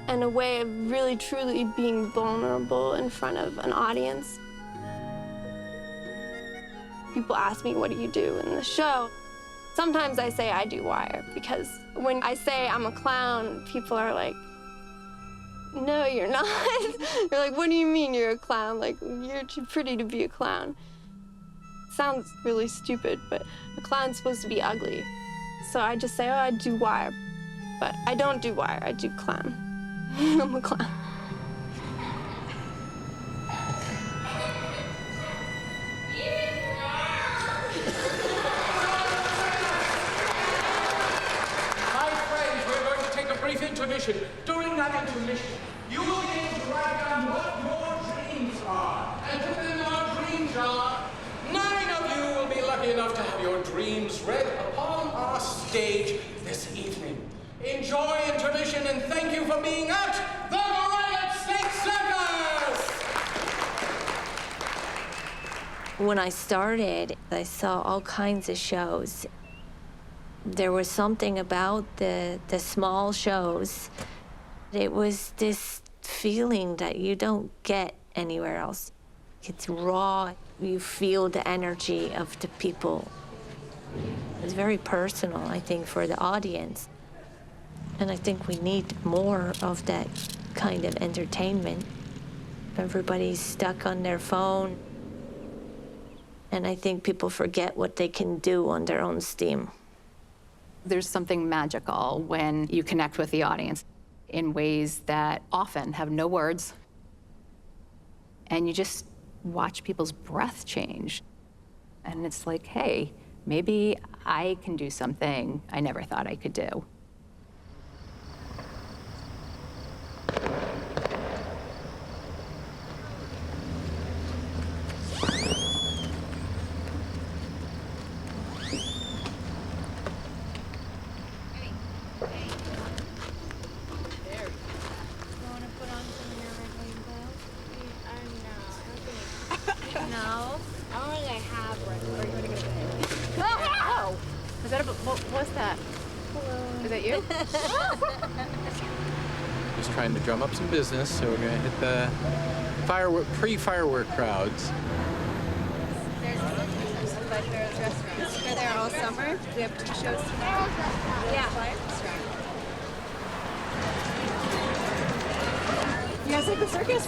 and a way of really, truly being vulnerable in front of an audience. People ask me, what do you do in the show? Sometimes I say I do wire, because when I say I'm a clown, people are like, no, you're not. They're like, what do you mean you're a clown? Like, you're too pretty to be a clown. Sounds really stupid, but a clown's supposed to be ugly. So I just say, oh, I do wire. But I don't do wire, I do clown. I'm a clown. My friends, we're going to take a brief intermission. During that intermission, you will be able to write down what your dreams are. And put them in our dream jar. 9 of you will be lucky enough to have your dreams read upon our stage this evening. Enjoy intermission, and thank you for being at the Granite State Circus! When I started, I saw all kinds of shows. There was something about the small shows. It was this feeling that you don't get anywhere else. It's raw. You feel the energy of the people. It's very personal, I think, for the audience. And I think we need more of that kind of entertainment. Everybody's stuck on their phone. And I think people forget what they can do on their own steam. There's something magical when you connect with the audience in ways that often have no words, and you just watch people's breath change. And it's like, hey, maybe I can do something I never thought I could do. No. I don't think I have one. Or you want to go to bed? Oh! Is that what's that? Hello. Is that you? Just trying to drum up some business, so we're gonna hit the pre-firework crowds. There's Ledbear's restaurant. We're there all summer. We have 2 shows tomorrow. Yeah. You guys like the circus?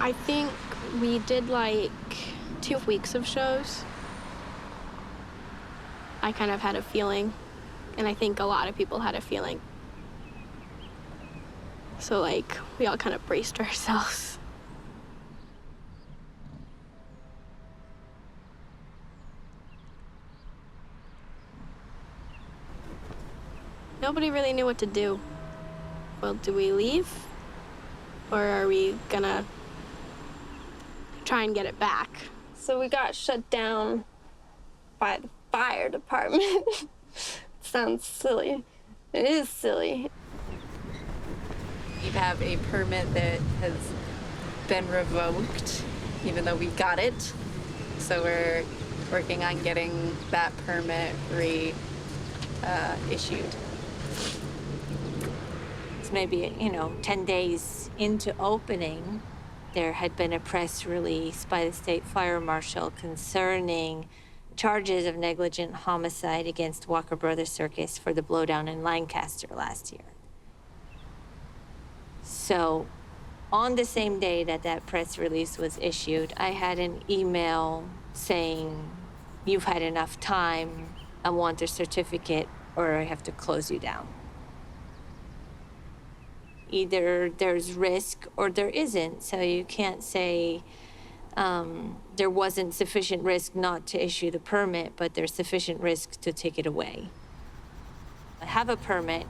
I think we did like 2 weeks of shows. I kind of had a feeling, and I think a lot of people had a feeling. So like, we all kind of braced ourselves. Nobody really knew what to do. Well, do we leave? Or are we gonna try and get it back? So we got shut down by the fire department. Sounds silly. It is silly. We have a permit that has been revoked, even though we got it. So we're working on getting that permit issued. It's maybe, 10 days into opening, there had been a press release by the state fire marshal concerning charges of negligent homicide against Walker Brothers Circus for the blowdown in Lancaster last year. So on the same day that that press release was issued, I had an email saying, "You've had enough time. I want a certificate or I have to close you down." Either there's risk or there isn't. So you can't say there wasn't sufficient risk not to issue the permit, but there's sufficient risk to take it away. I have a permit,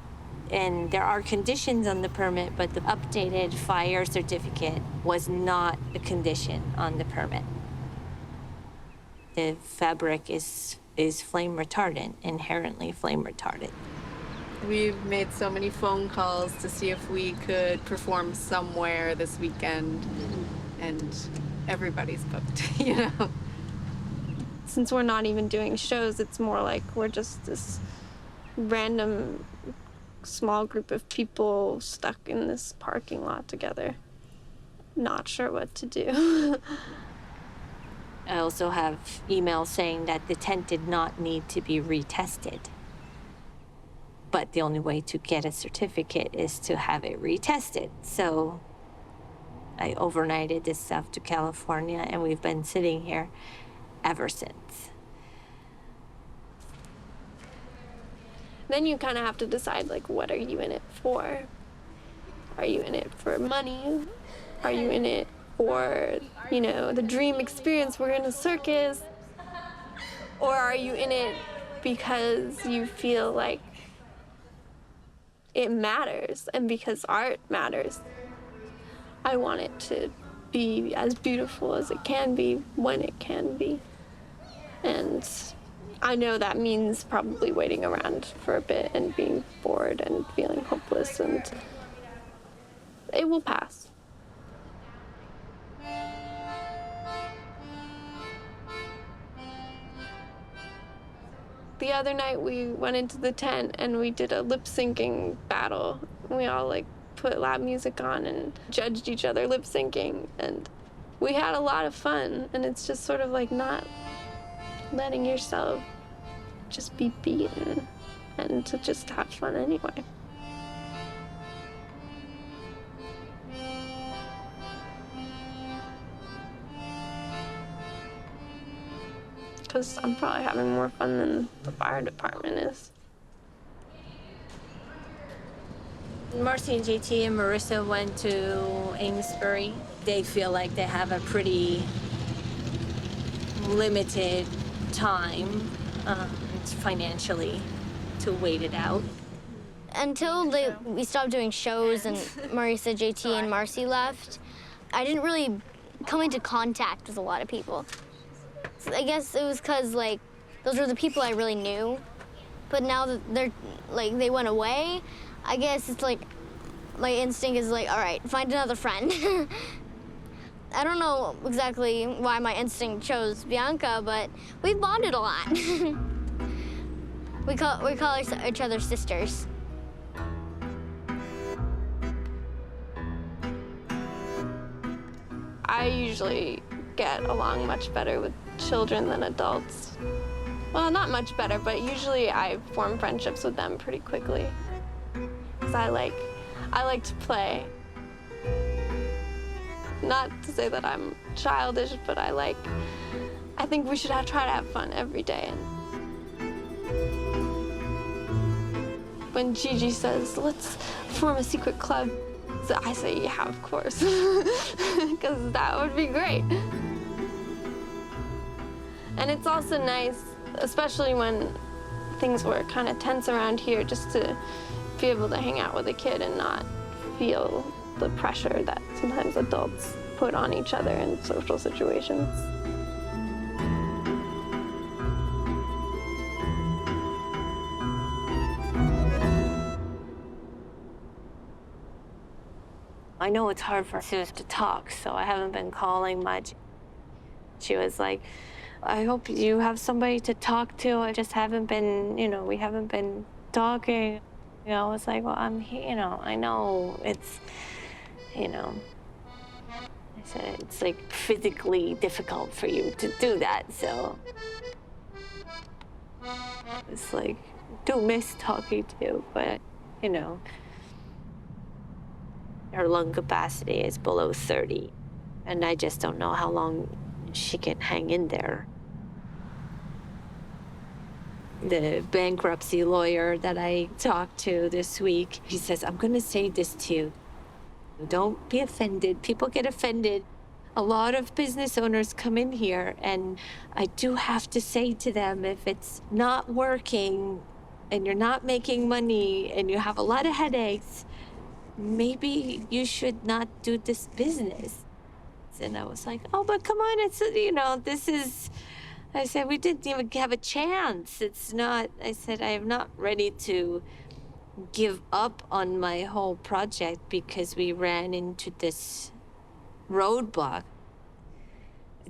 and there are conditions on the permit, but the updated fire certificate was not a condition on the permit. The fabric is flame retardant, inherently flame retardant. We've made so many phone calls to see if we could perform somewhere this weekend, and everybody's booked, Since we're not even doing shows, it's more like we're just this random small group of people stuck in this parking lot together, not sure what to do. I also have emails saying that the tent did not need to be retested. But the only way to get a certificate is to have it retested. So I overnighted this stuff to California, and we've been sitting here ever since. Then you kind of have to decide, like, what are you in it for? Are you in it for money? Are you in it for, the dream experience? We're in a circus. Or are you in it because you feel like it matters and because art matters? I want it to be as beautiful as it can be when it can be. And I know that means probably waiting around for a bit and being bored and feeling hopeless, and it will pass. The other night we went into the tent and we did a lip syncing battle. We all like put loud music on and judged each other lip syncing, and we had a lot of fun. And it's just sort of like not letting yourself just be beaten and to just have fun anyway. Because I'm probably having more fun than the fire department is. Marcy and JT and Marissa went to Amesbury. They feel like they have a pretty limited time financially to wait it out. Until we stopped doing shows and Marissa, JT, and Marcy left, I didn't really come into contact with a lot of people. So I guess it was because, like, those were the people I really knew. But now that they went away, I guess it's like, my instinct is like, all right, find another friend. I don't know exactly why my instinct chose Bianca, but we've bonded a lot. we call each other sisters. I usually get along much better with children than adults. Well, not much better, but usually I form friendships with them pretty quickly. Because I like to play. Not to say that I'm childish, but I think we should try to have fun every day. And when Gigi says, let's form a secret club, so I say, yeah, of course, because that would be great. And it's also nice, especially when things were kind of tense around here, just to be able to hang out with a kid and not feel the pressure that sometimes adults put on each other in social situations. I know it's hard for Suze to talk, so I haven't been calling much. She was like, I hope you have somebody to talk to. I just haven't been, we haven't been talking. I was like, well, I'm here, I know it's, I said, it's like physically difficult for you to do that, so. It's like, do miss talking to you, but, her lung capacity is below 30, and I just don't know how long she can hang in there. The bankruptcy lawyer that I talked to this week, he says, I'm going to say this to you. Don't be offended. People get offended. A lot of business owners come in here, and I do have to say to them, if it's not working and you're not making money and you have a lot of headaches, maybe you should not do this business. And I was like, oh, but come on, it's, this is, I said, we didn't even have a chance. It's not, I said, I am not ready to give up on my whole project because we ran into this roadblock.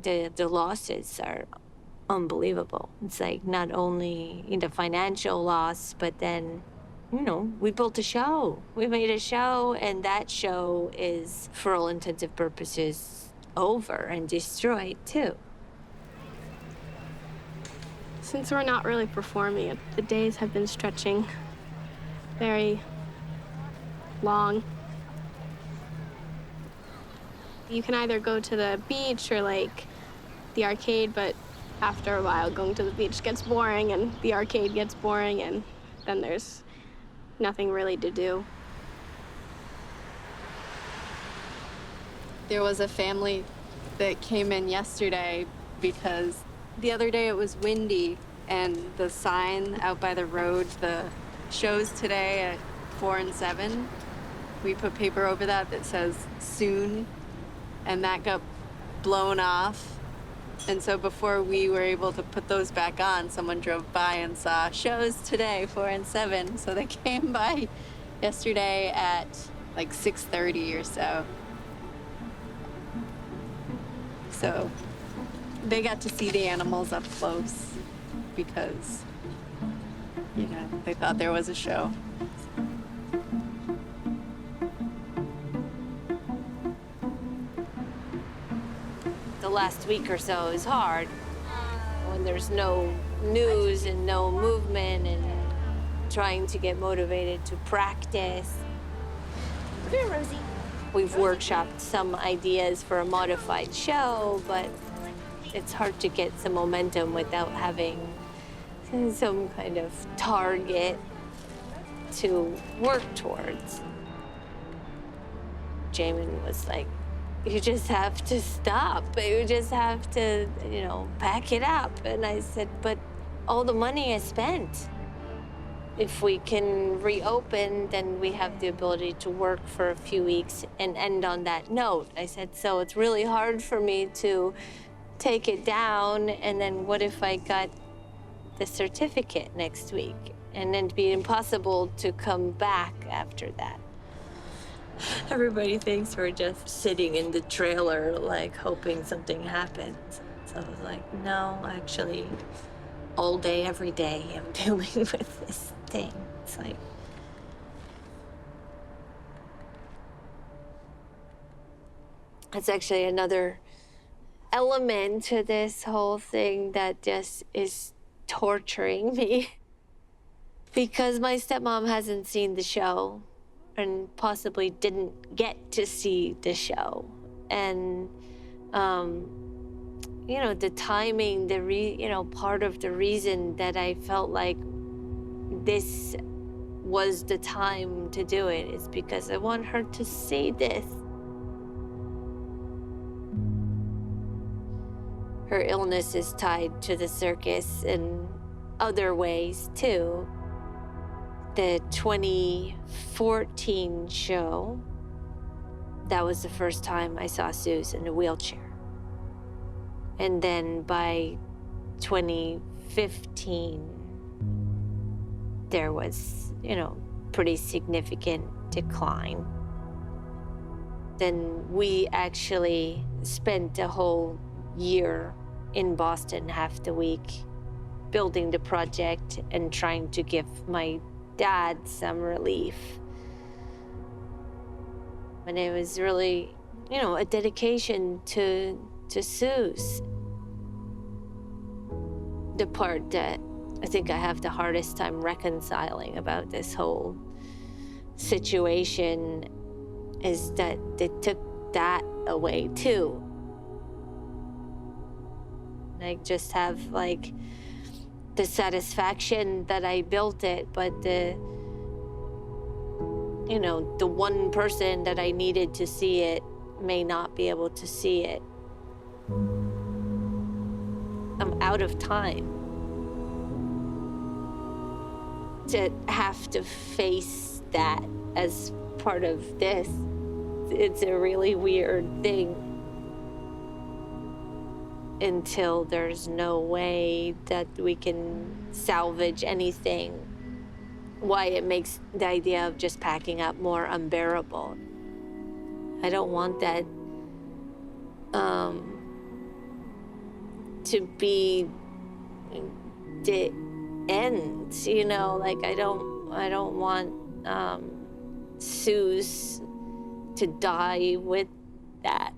The losses are unbelievable. It's like not only financial loss, but then, we built a show. We made a show, and that show is, for all intents and purposes, over and destroyed too. Since we're not really performing, the days have been stretching very long. You can either go to the beach or the arcade, but after a while going to the beach gets boring and the arcade gets boring, and then there's nothing really to do. There was a family that came in yesterday because the other day it was windy, and the sign out by the road, the shows today at 4 and 7, we put paper over that says soon, and that got blown off And so before we were able to put those back on, someone drove by and saw shows today, 4 and 7. So they came by yesterday at like 6:30 or so. So they got to see the animals up close because, you know, they thought there was a show. The last week or so is hard when there's no news and no movement and trying to get motivated to practice. Come here, Rosie. We've workshopped some ideas for a modified show, but it's hard to get some momentum without having some kind of target to work towards. Jamin was like, you just have to stop. You just have to, you know, pack it up. And I said, but all the money is spent. If we can reopen, then we have the ability to work for a few weeks and end on that note. I said, so it's really hard for me to take it down, and then what if I got the certificate next week? And then it'd be impossible to come back after that. Everybody thinks we're just sitting in the trailer, like, hoping something happens. So I was like, no, actually, all day, every day, I'm dealing with this thing. It's like... It's actually another element to this whole thing that just is torturing me. Because my stepmom hasn't seen the show and possibly didn't get to see the show. And, you know, the timing, part of the reason that I felt like this was the time to do it is because I want her to see this. Her illness is tied to the circus in other ways, too. The 2014 show, that was the first time I saw Suze in a wheelchair. And then by 2015, there was, you know, pretty significant decline. Then we actually spent a whole year in Boston, half the week, building the project and trying to give my dad some relief. And it was really, you know, a dedication to Suze. The part that I think I have the hardest time reconciling about this whole situation is that they took that away too. I just have like the satisfaction that I built it, but the one person that I needed to see it may not be able to see it. I'm out of time to have to face that as part of this. It's a really weird thing. Until there's no way that we can salvage anything, why it makes the idea of just packing up more unbearable. I don't want that to be the end, you know, like I don't want Suze to die with that.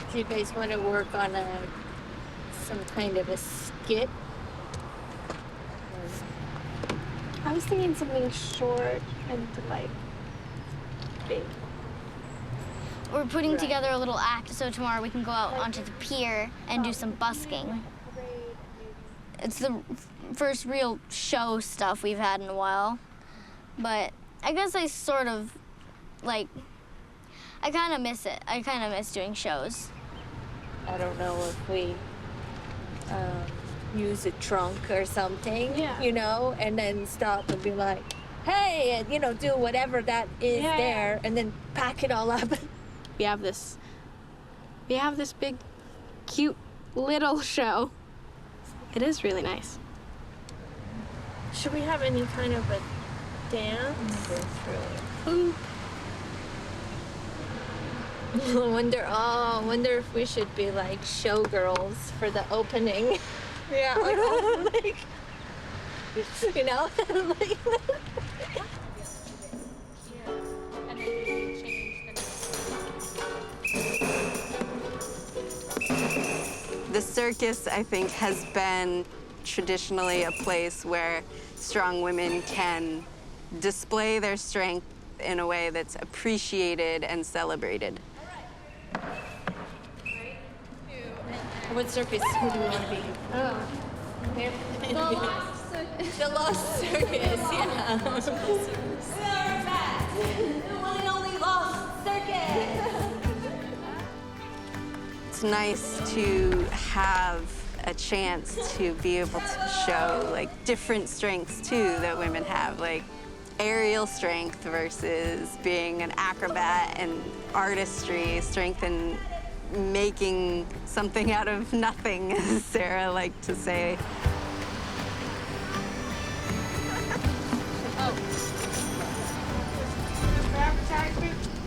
Do you guys want to work on some kind of a skit? I was thinking something short and like big. we're putting together a little act so tomorrow we can go out onto the pier and do some busking. It's the first real show stuff we've had in a while, but I guess I sort of, like, I kind of miss it. I kind of miss doing shows. I don't know if we use a trunk or something, you know, and then stop and be like, hey, and, you know, do whatever that is there, and then pack it all up. We have this big, cute little show. It is really nice. Should we have any kind of a dance? I wonder if we should be like showgirls for the opening. Yeah, like, you know? Like, The circus, I think, has been traditionally a place where strong women can display their strength in a way that's appreciated and celebrated. what circus? Who do we want to be? Oh. The Lost Circus, yeah. We're back. The one and only Lost Circus. It's nice to have a chance to be able to show like different strengths too that women have, like aerial strength versus being an acrobat, and artistry, strength in making something out of nothing, as Sarah liked to say.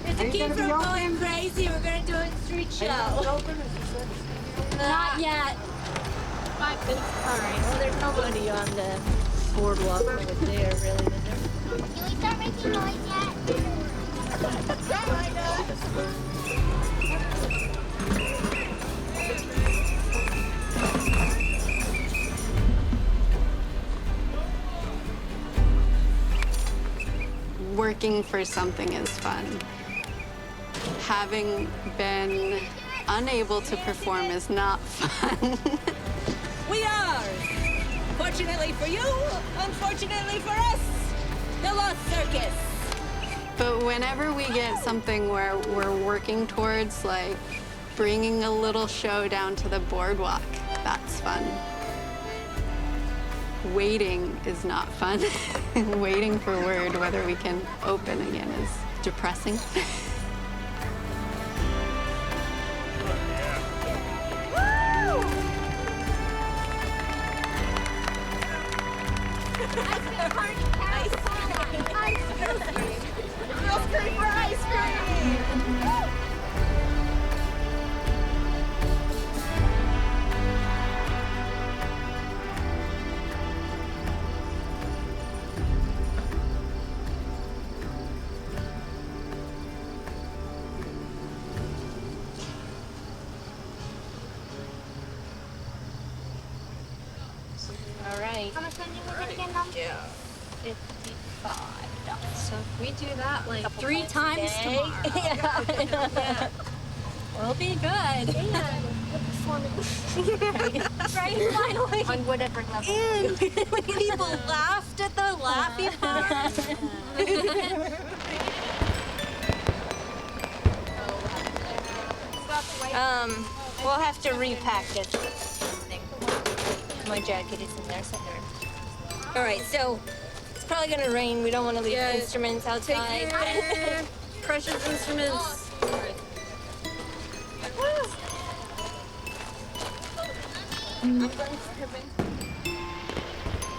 It's a kid from Going Crazy. We're gonna do a street show. Not yet. 5 minutes. All right. Well, there's nobody on the boardwalk over there, really, is there? Can we start making noise yet? Oh my God. Working for something is fun. Having been unable to perform is not fun. We are, fortunately for you, unfortunately for us, the Lost Circus. But whenever we get something where we're working towards, like, bringing a little show down to the boardwalk, that's fun. Waiting is not fun. Waiting for word whether we can open again is depressing. All right. How much money was it again, Mom? Yeah. $55. So if we do that like 3 times times a day. tomorrow, Yeah. we'll be good. Right, finally. On whatever level. And people laughed at the laughy part. We'll have to repack this thing. My jacket is in there somewhere. All right, so it's probably gonna rain. We don't want to leave instruments outside. Take your precious instruments.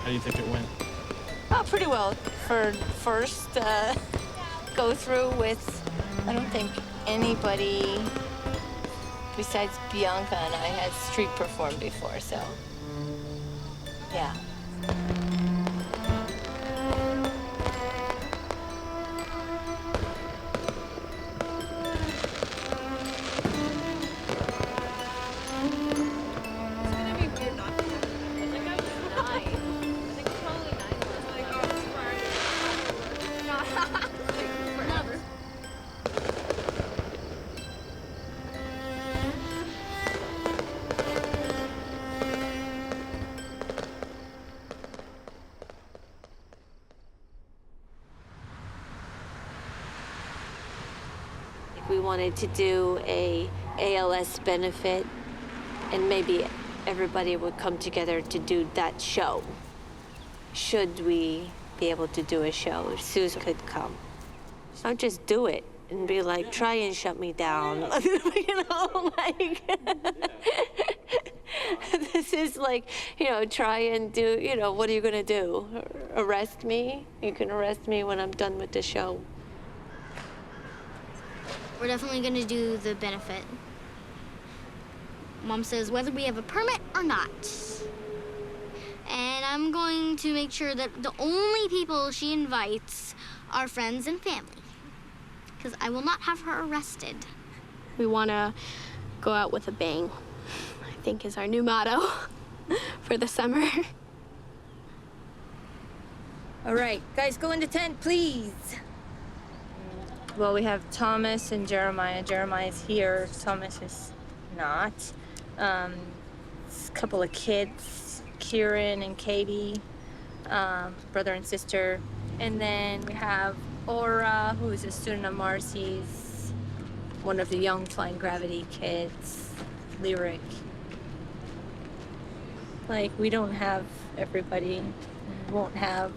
How do you think it went? Oh, pretty well for first go through with. I don't think anybody besides Bianca and I had street performed before, so yeah. wanted to do a ALS benefit, and maybe everybody would come together to do that show. Should we be able to do a show, Susan could come. I'll just do it and be like, try and shut me down. You know, like, this is like, you know, try and do, you know, what are you gonna do? Arrest me? You can arrest me when I'm done with the show. We're definitely gonna do the benefit. Mom says whether we have a permit or not. And I'm going to make sure that the only people she invites are friends and family, because I will not have her arrested. We want to go out with a bang, I think is our new motto for the summer. All right, guys, go into tent, please. Well, we have Thomas and Jeremiah. Jeremiah's here, Thomas is not. A couple of kids, Kieran and Katie, brother and sister. And then we have Aura, who is a student of Marcy's, one of the young Flying Gravity kids, Lyric. Like, we don't have everybody. We won't have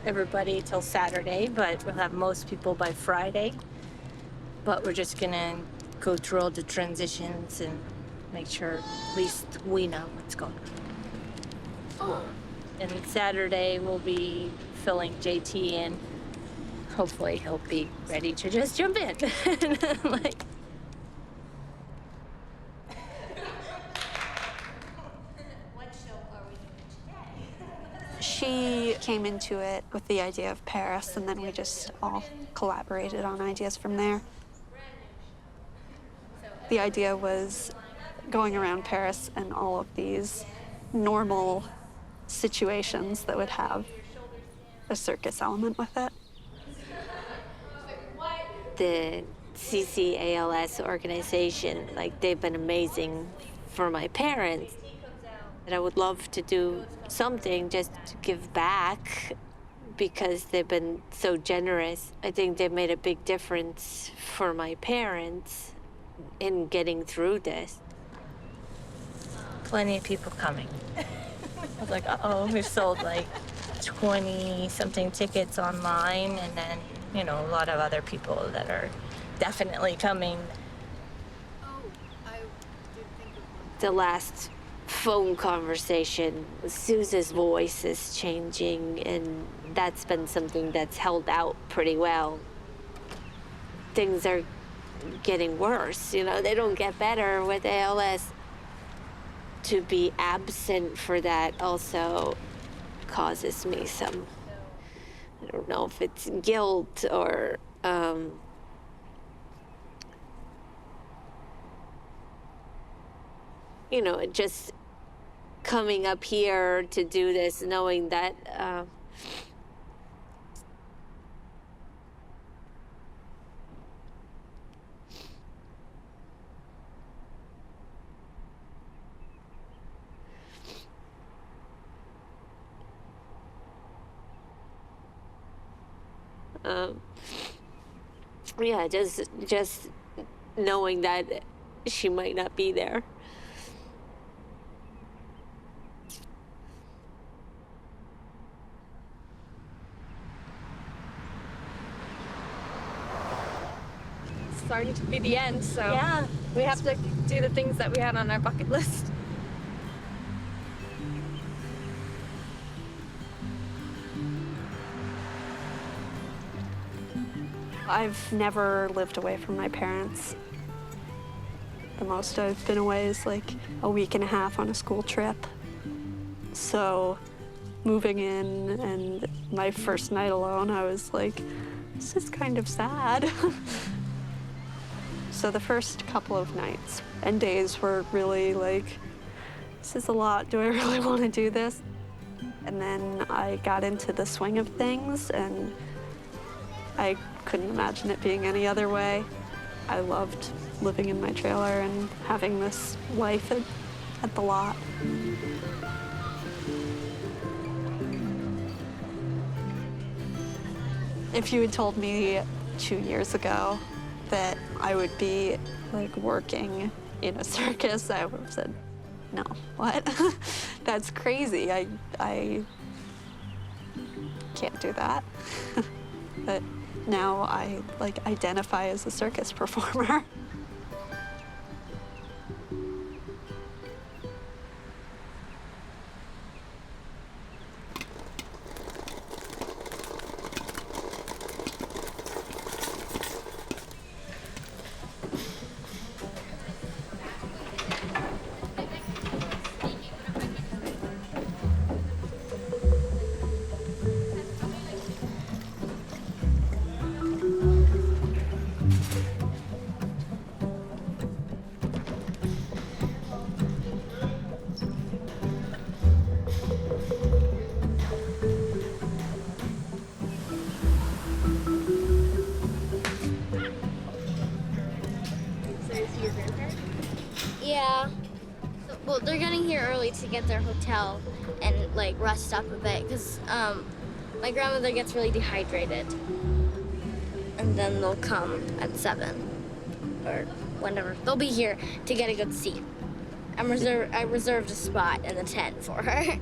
everybody till Saturday, but we'll have most people by Friday. But we're just gonna go through all the transitions and make sure at least we know what's going on. And Saturday we'll be filling JT in. Hopefully he'll be ready to just jump in. Like, She came into it with the idea of Paris, and then we just all collaborated on ideas from there. The idea was going around Paris and all of these normal situations that would have a circus element with it. the CCALS organization, like, they've been amazing for my parents. And I would love to do something just to give back because they've been so generous. I think they've made a big difference for my parents in getting through this. Plenty of people coming. I was like, uh-oh, we've sold like 20-something tickets online, and then, you know, a lot of other people that are definitely coming. The last phone conversation, Suze's voice is changing, and that's been something that's held out pretty well. Things are getting worse, you know, they don't get better with ALS. To be absent for that also causes me some, I don't know if it's guilt or, you know, just coming up here to do this, knowing that yeah, just knowing that she might not be there. Starting to be the end, so yeah, we have to do the things that we had on our bucket list. I've never lived away from my parents. The most I've been away is like a week and a half on a school trip. So moving in and my first night alone, I was like, this is kind of sad. So the first couple of nights and days were really like, this is a lot. Do I really want to do this? And then I got into the swing of things, and I couldn't imagine it being any other way. I loved living in my trailer and having this life at the lot. If you had told me 2 years ago that I would be like working in a circus, I would have said, no, what? That's crazy. I can't do that. But now I like identify as a circus performer. Yeah. Well, they're getting here early to get their hotel and like rest up a bit because my grandmother gets really dehydrated. And then they'll come at 7 or whenever. They'll be here to get a good seat. I reserved a spot in the tent for her.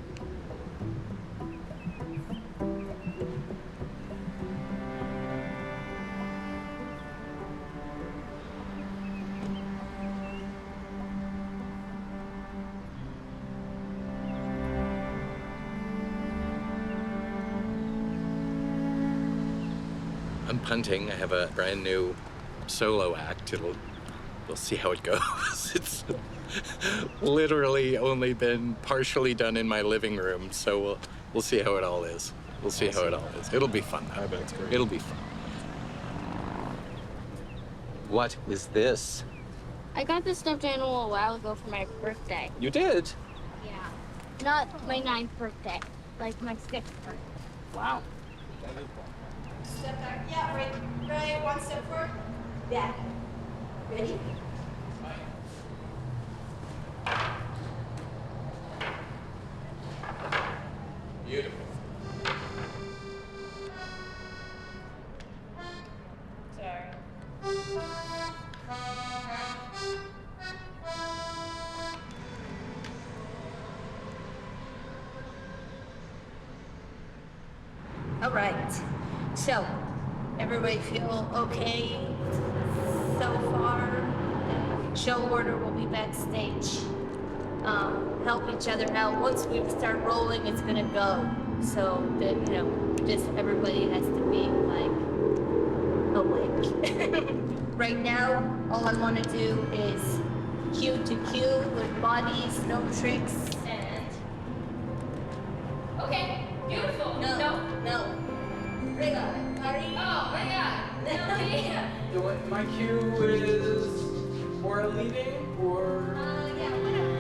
I'm punting. I have a brand new solo act. We'll see how it goes. It's literally only been partially done in my living room, so we'll see how it all is. We'll see how it all is. It'll be fun. I bet it's great. It'll be fun. What is this? I got this stuffed animal a while ago for my birthday. You did? Yeah. Not my 9th birthday, like my 6th birthday. Wow. Step back. Yeah, right. One step forward. Back. Ready? Beautiful. All right. So, everybody feel okay so far? Show order will be backstage. Help each other out. Once we start rolling, it's gonna go. So that, just everybody has to be like awake. Right now, all I wanna do is cue to cue with bodies, no tricks, and... Okay, beautiful. No. Bring on it. Hurry. Oh my god. My cue is for leading or? Yeah, whatever.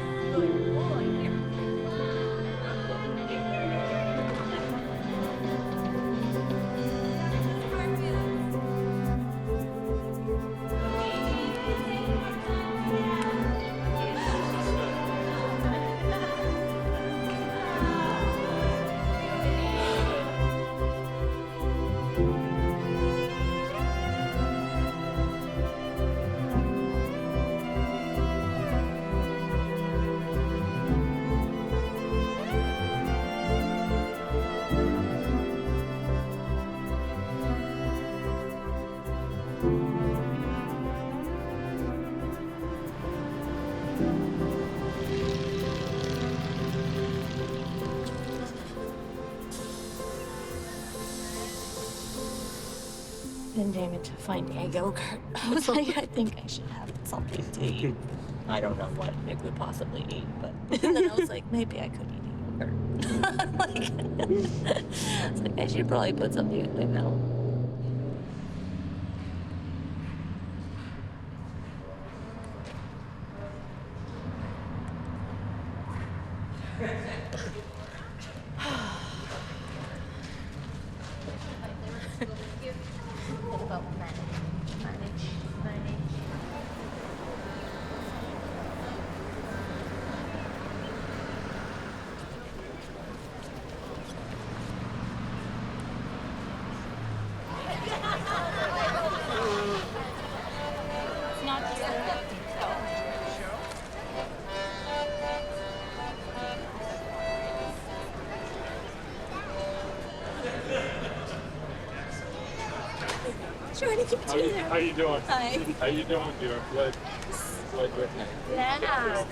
Then David to find me a yogurt. I was like, I think I should have something to eat. I don't know what it would possibly eat, but and then I was like, maybe I could eat a yogurt. It's like I should probably put something in my mouth. trying to get you there. How you doing? Hi. How you doing, dear? Good. Good. Yeah.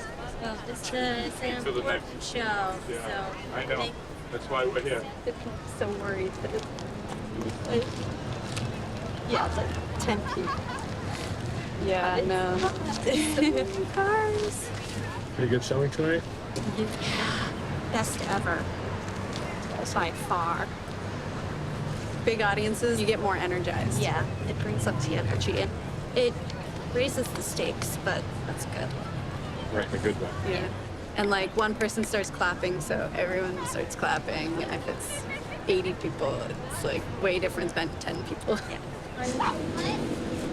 So this is the Sam To the Ford next. show. Yeah, So I know. That's why we're here. So worried that it's, yeah, it's like 10 people. Yeah, I know. So many cars. Pretty good showing tonight? Yeah, best ever. By far. Big audiences, you get more energized. Yeah, it brings up the energy and it raises the stakes, but that's good. Right, in a good way. Yeah. And like one person starts clapping, so everyone starts clapping. If it's 80 people, it's like way different than 10 people. Yeah.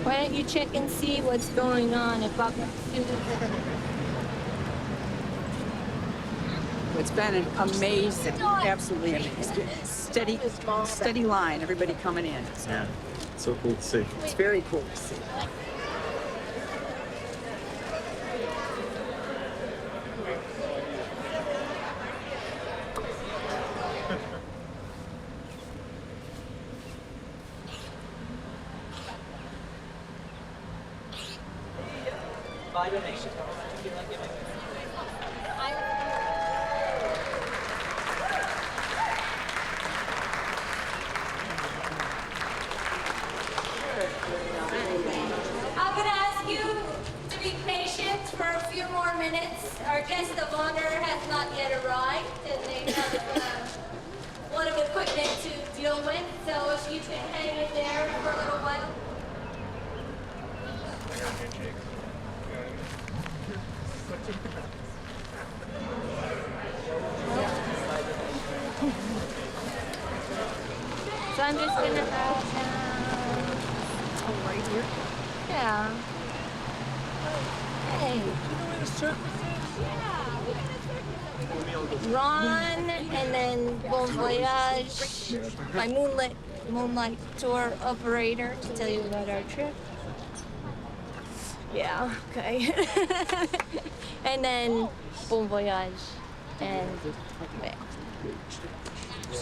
why don't you check and see what's going on at Buck? It's been amazing, absolutely amazing. Steady line, everybody coming in. Yeah. So cool to see. It's very cool to see. I'm gonna ask you to be patient for a few more minutes. Our guest of honor has not yet arrived, and they have a lot of equipment to deal with. So if you can hang in there for a little while. So I'm just gonna Right here. yeah. Hey. Ron, and then Bon Voyage, my moonlight tour operator, to tell you about our trip. Yeah, okay. And then Bon Voyage, and yeah.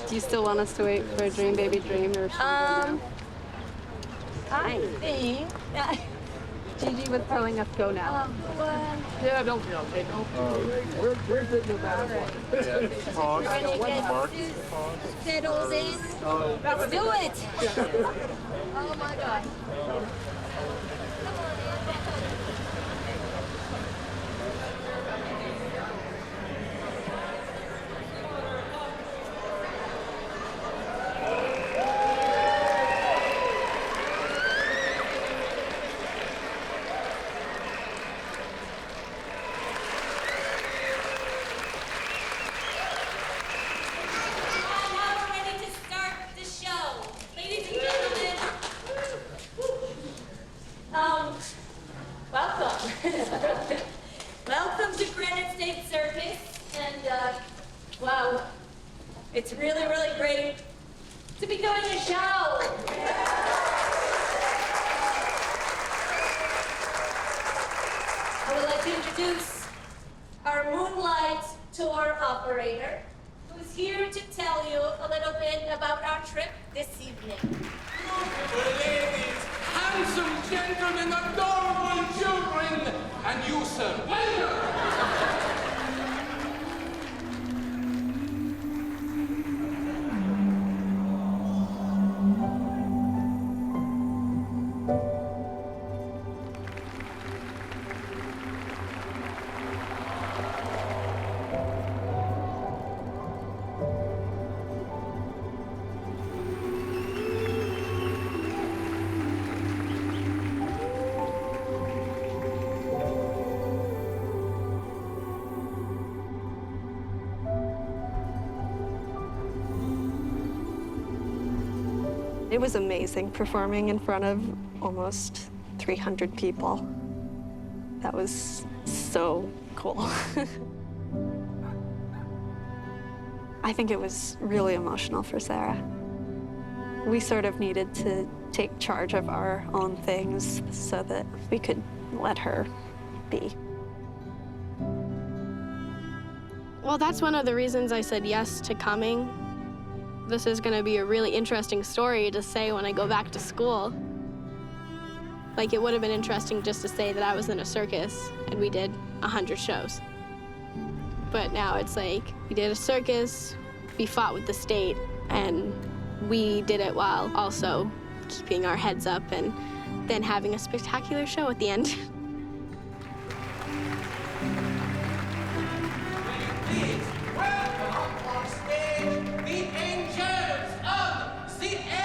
Do you still want us to wait for Dream Baby Dream or something? I think. Gigi was telling us go now. Yeah, don't be okay. We're good no matter what. Pause. Trying to get Mark. settled in. Let's do it. Oh my God. Now we're ready to start the show. Ladies and gentlemen, welcome. Welcome to Granite State Circus. And, wow, it's really, really great to be doing a show. I would like to introduce our Moonlight Tour operator, who's here to tell you a little bit about our trip this evening. Ladies, handsome gentlemen, adorable children, and you, sir, welcome. It was amazing performing in front of almost 300 people. That was so cool. I think it was really emotional for Sara. We sort of needed to take charge of our own things so that we could let her be. Well, that's one of the reasons I said yes to coming. This is going to be a really interesting story to say when I go back to school. Like, it would have been interesting just to say that I was in a circus and we did 100 shows. But now it's like, we did a circus, we fought with the state, and we did it while also keeping our heads up and then having a spectacular show at the end. Please welcome on stage the angels of the air!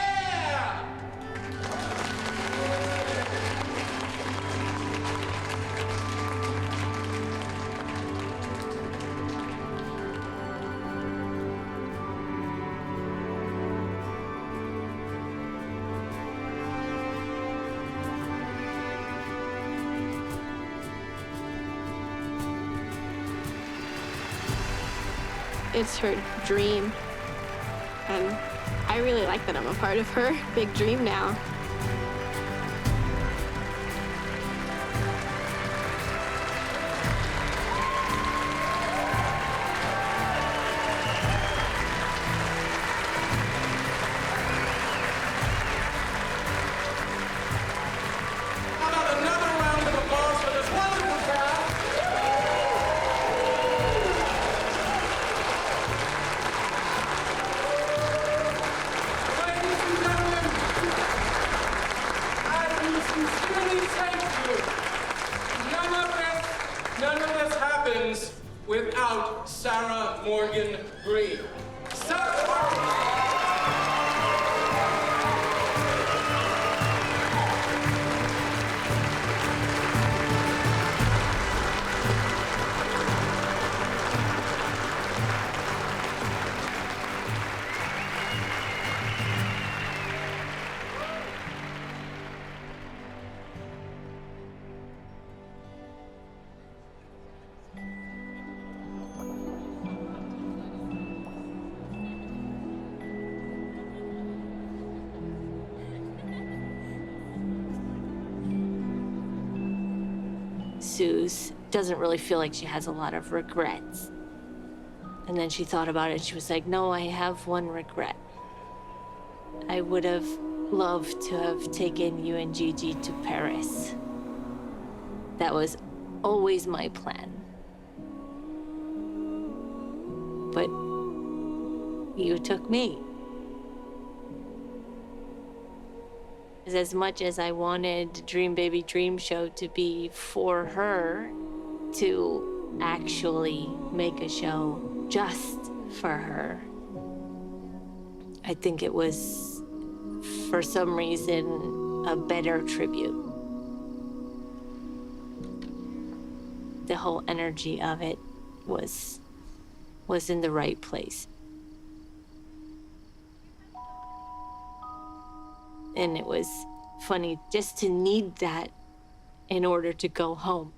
It's her dream, and I really like that I'm a part of her big dream now. How about another round of applause for this wonderful cast? Ladies and gentlemen, I sincerely thank you. None of this happens without Sara Morgan Greene. Sara! Suze doesn't really feel like she has a lot of regrets. And then she thought about it and she was like, no, I have one regret. I would have loved to have taken you and Gigi to Paris. That was always my plan. But you took me. As much as I wanted Dream Baby Dream Show to be for her, to actually make a show just for her, I think it was, for some reason, a better tribute. The whole energy of it was in the right place. And it was funny just to need that in order to go home.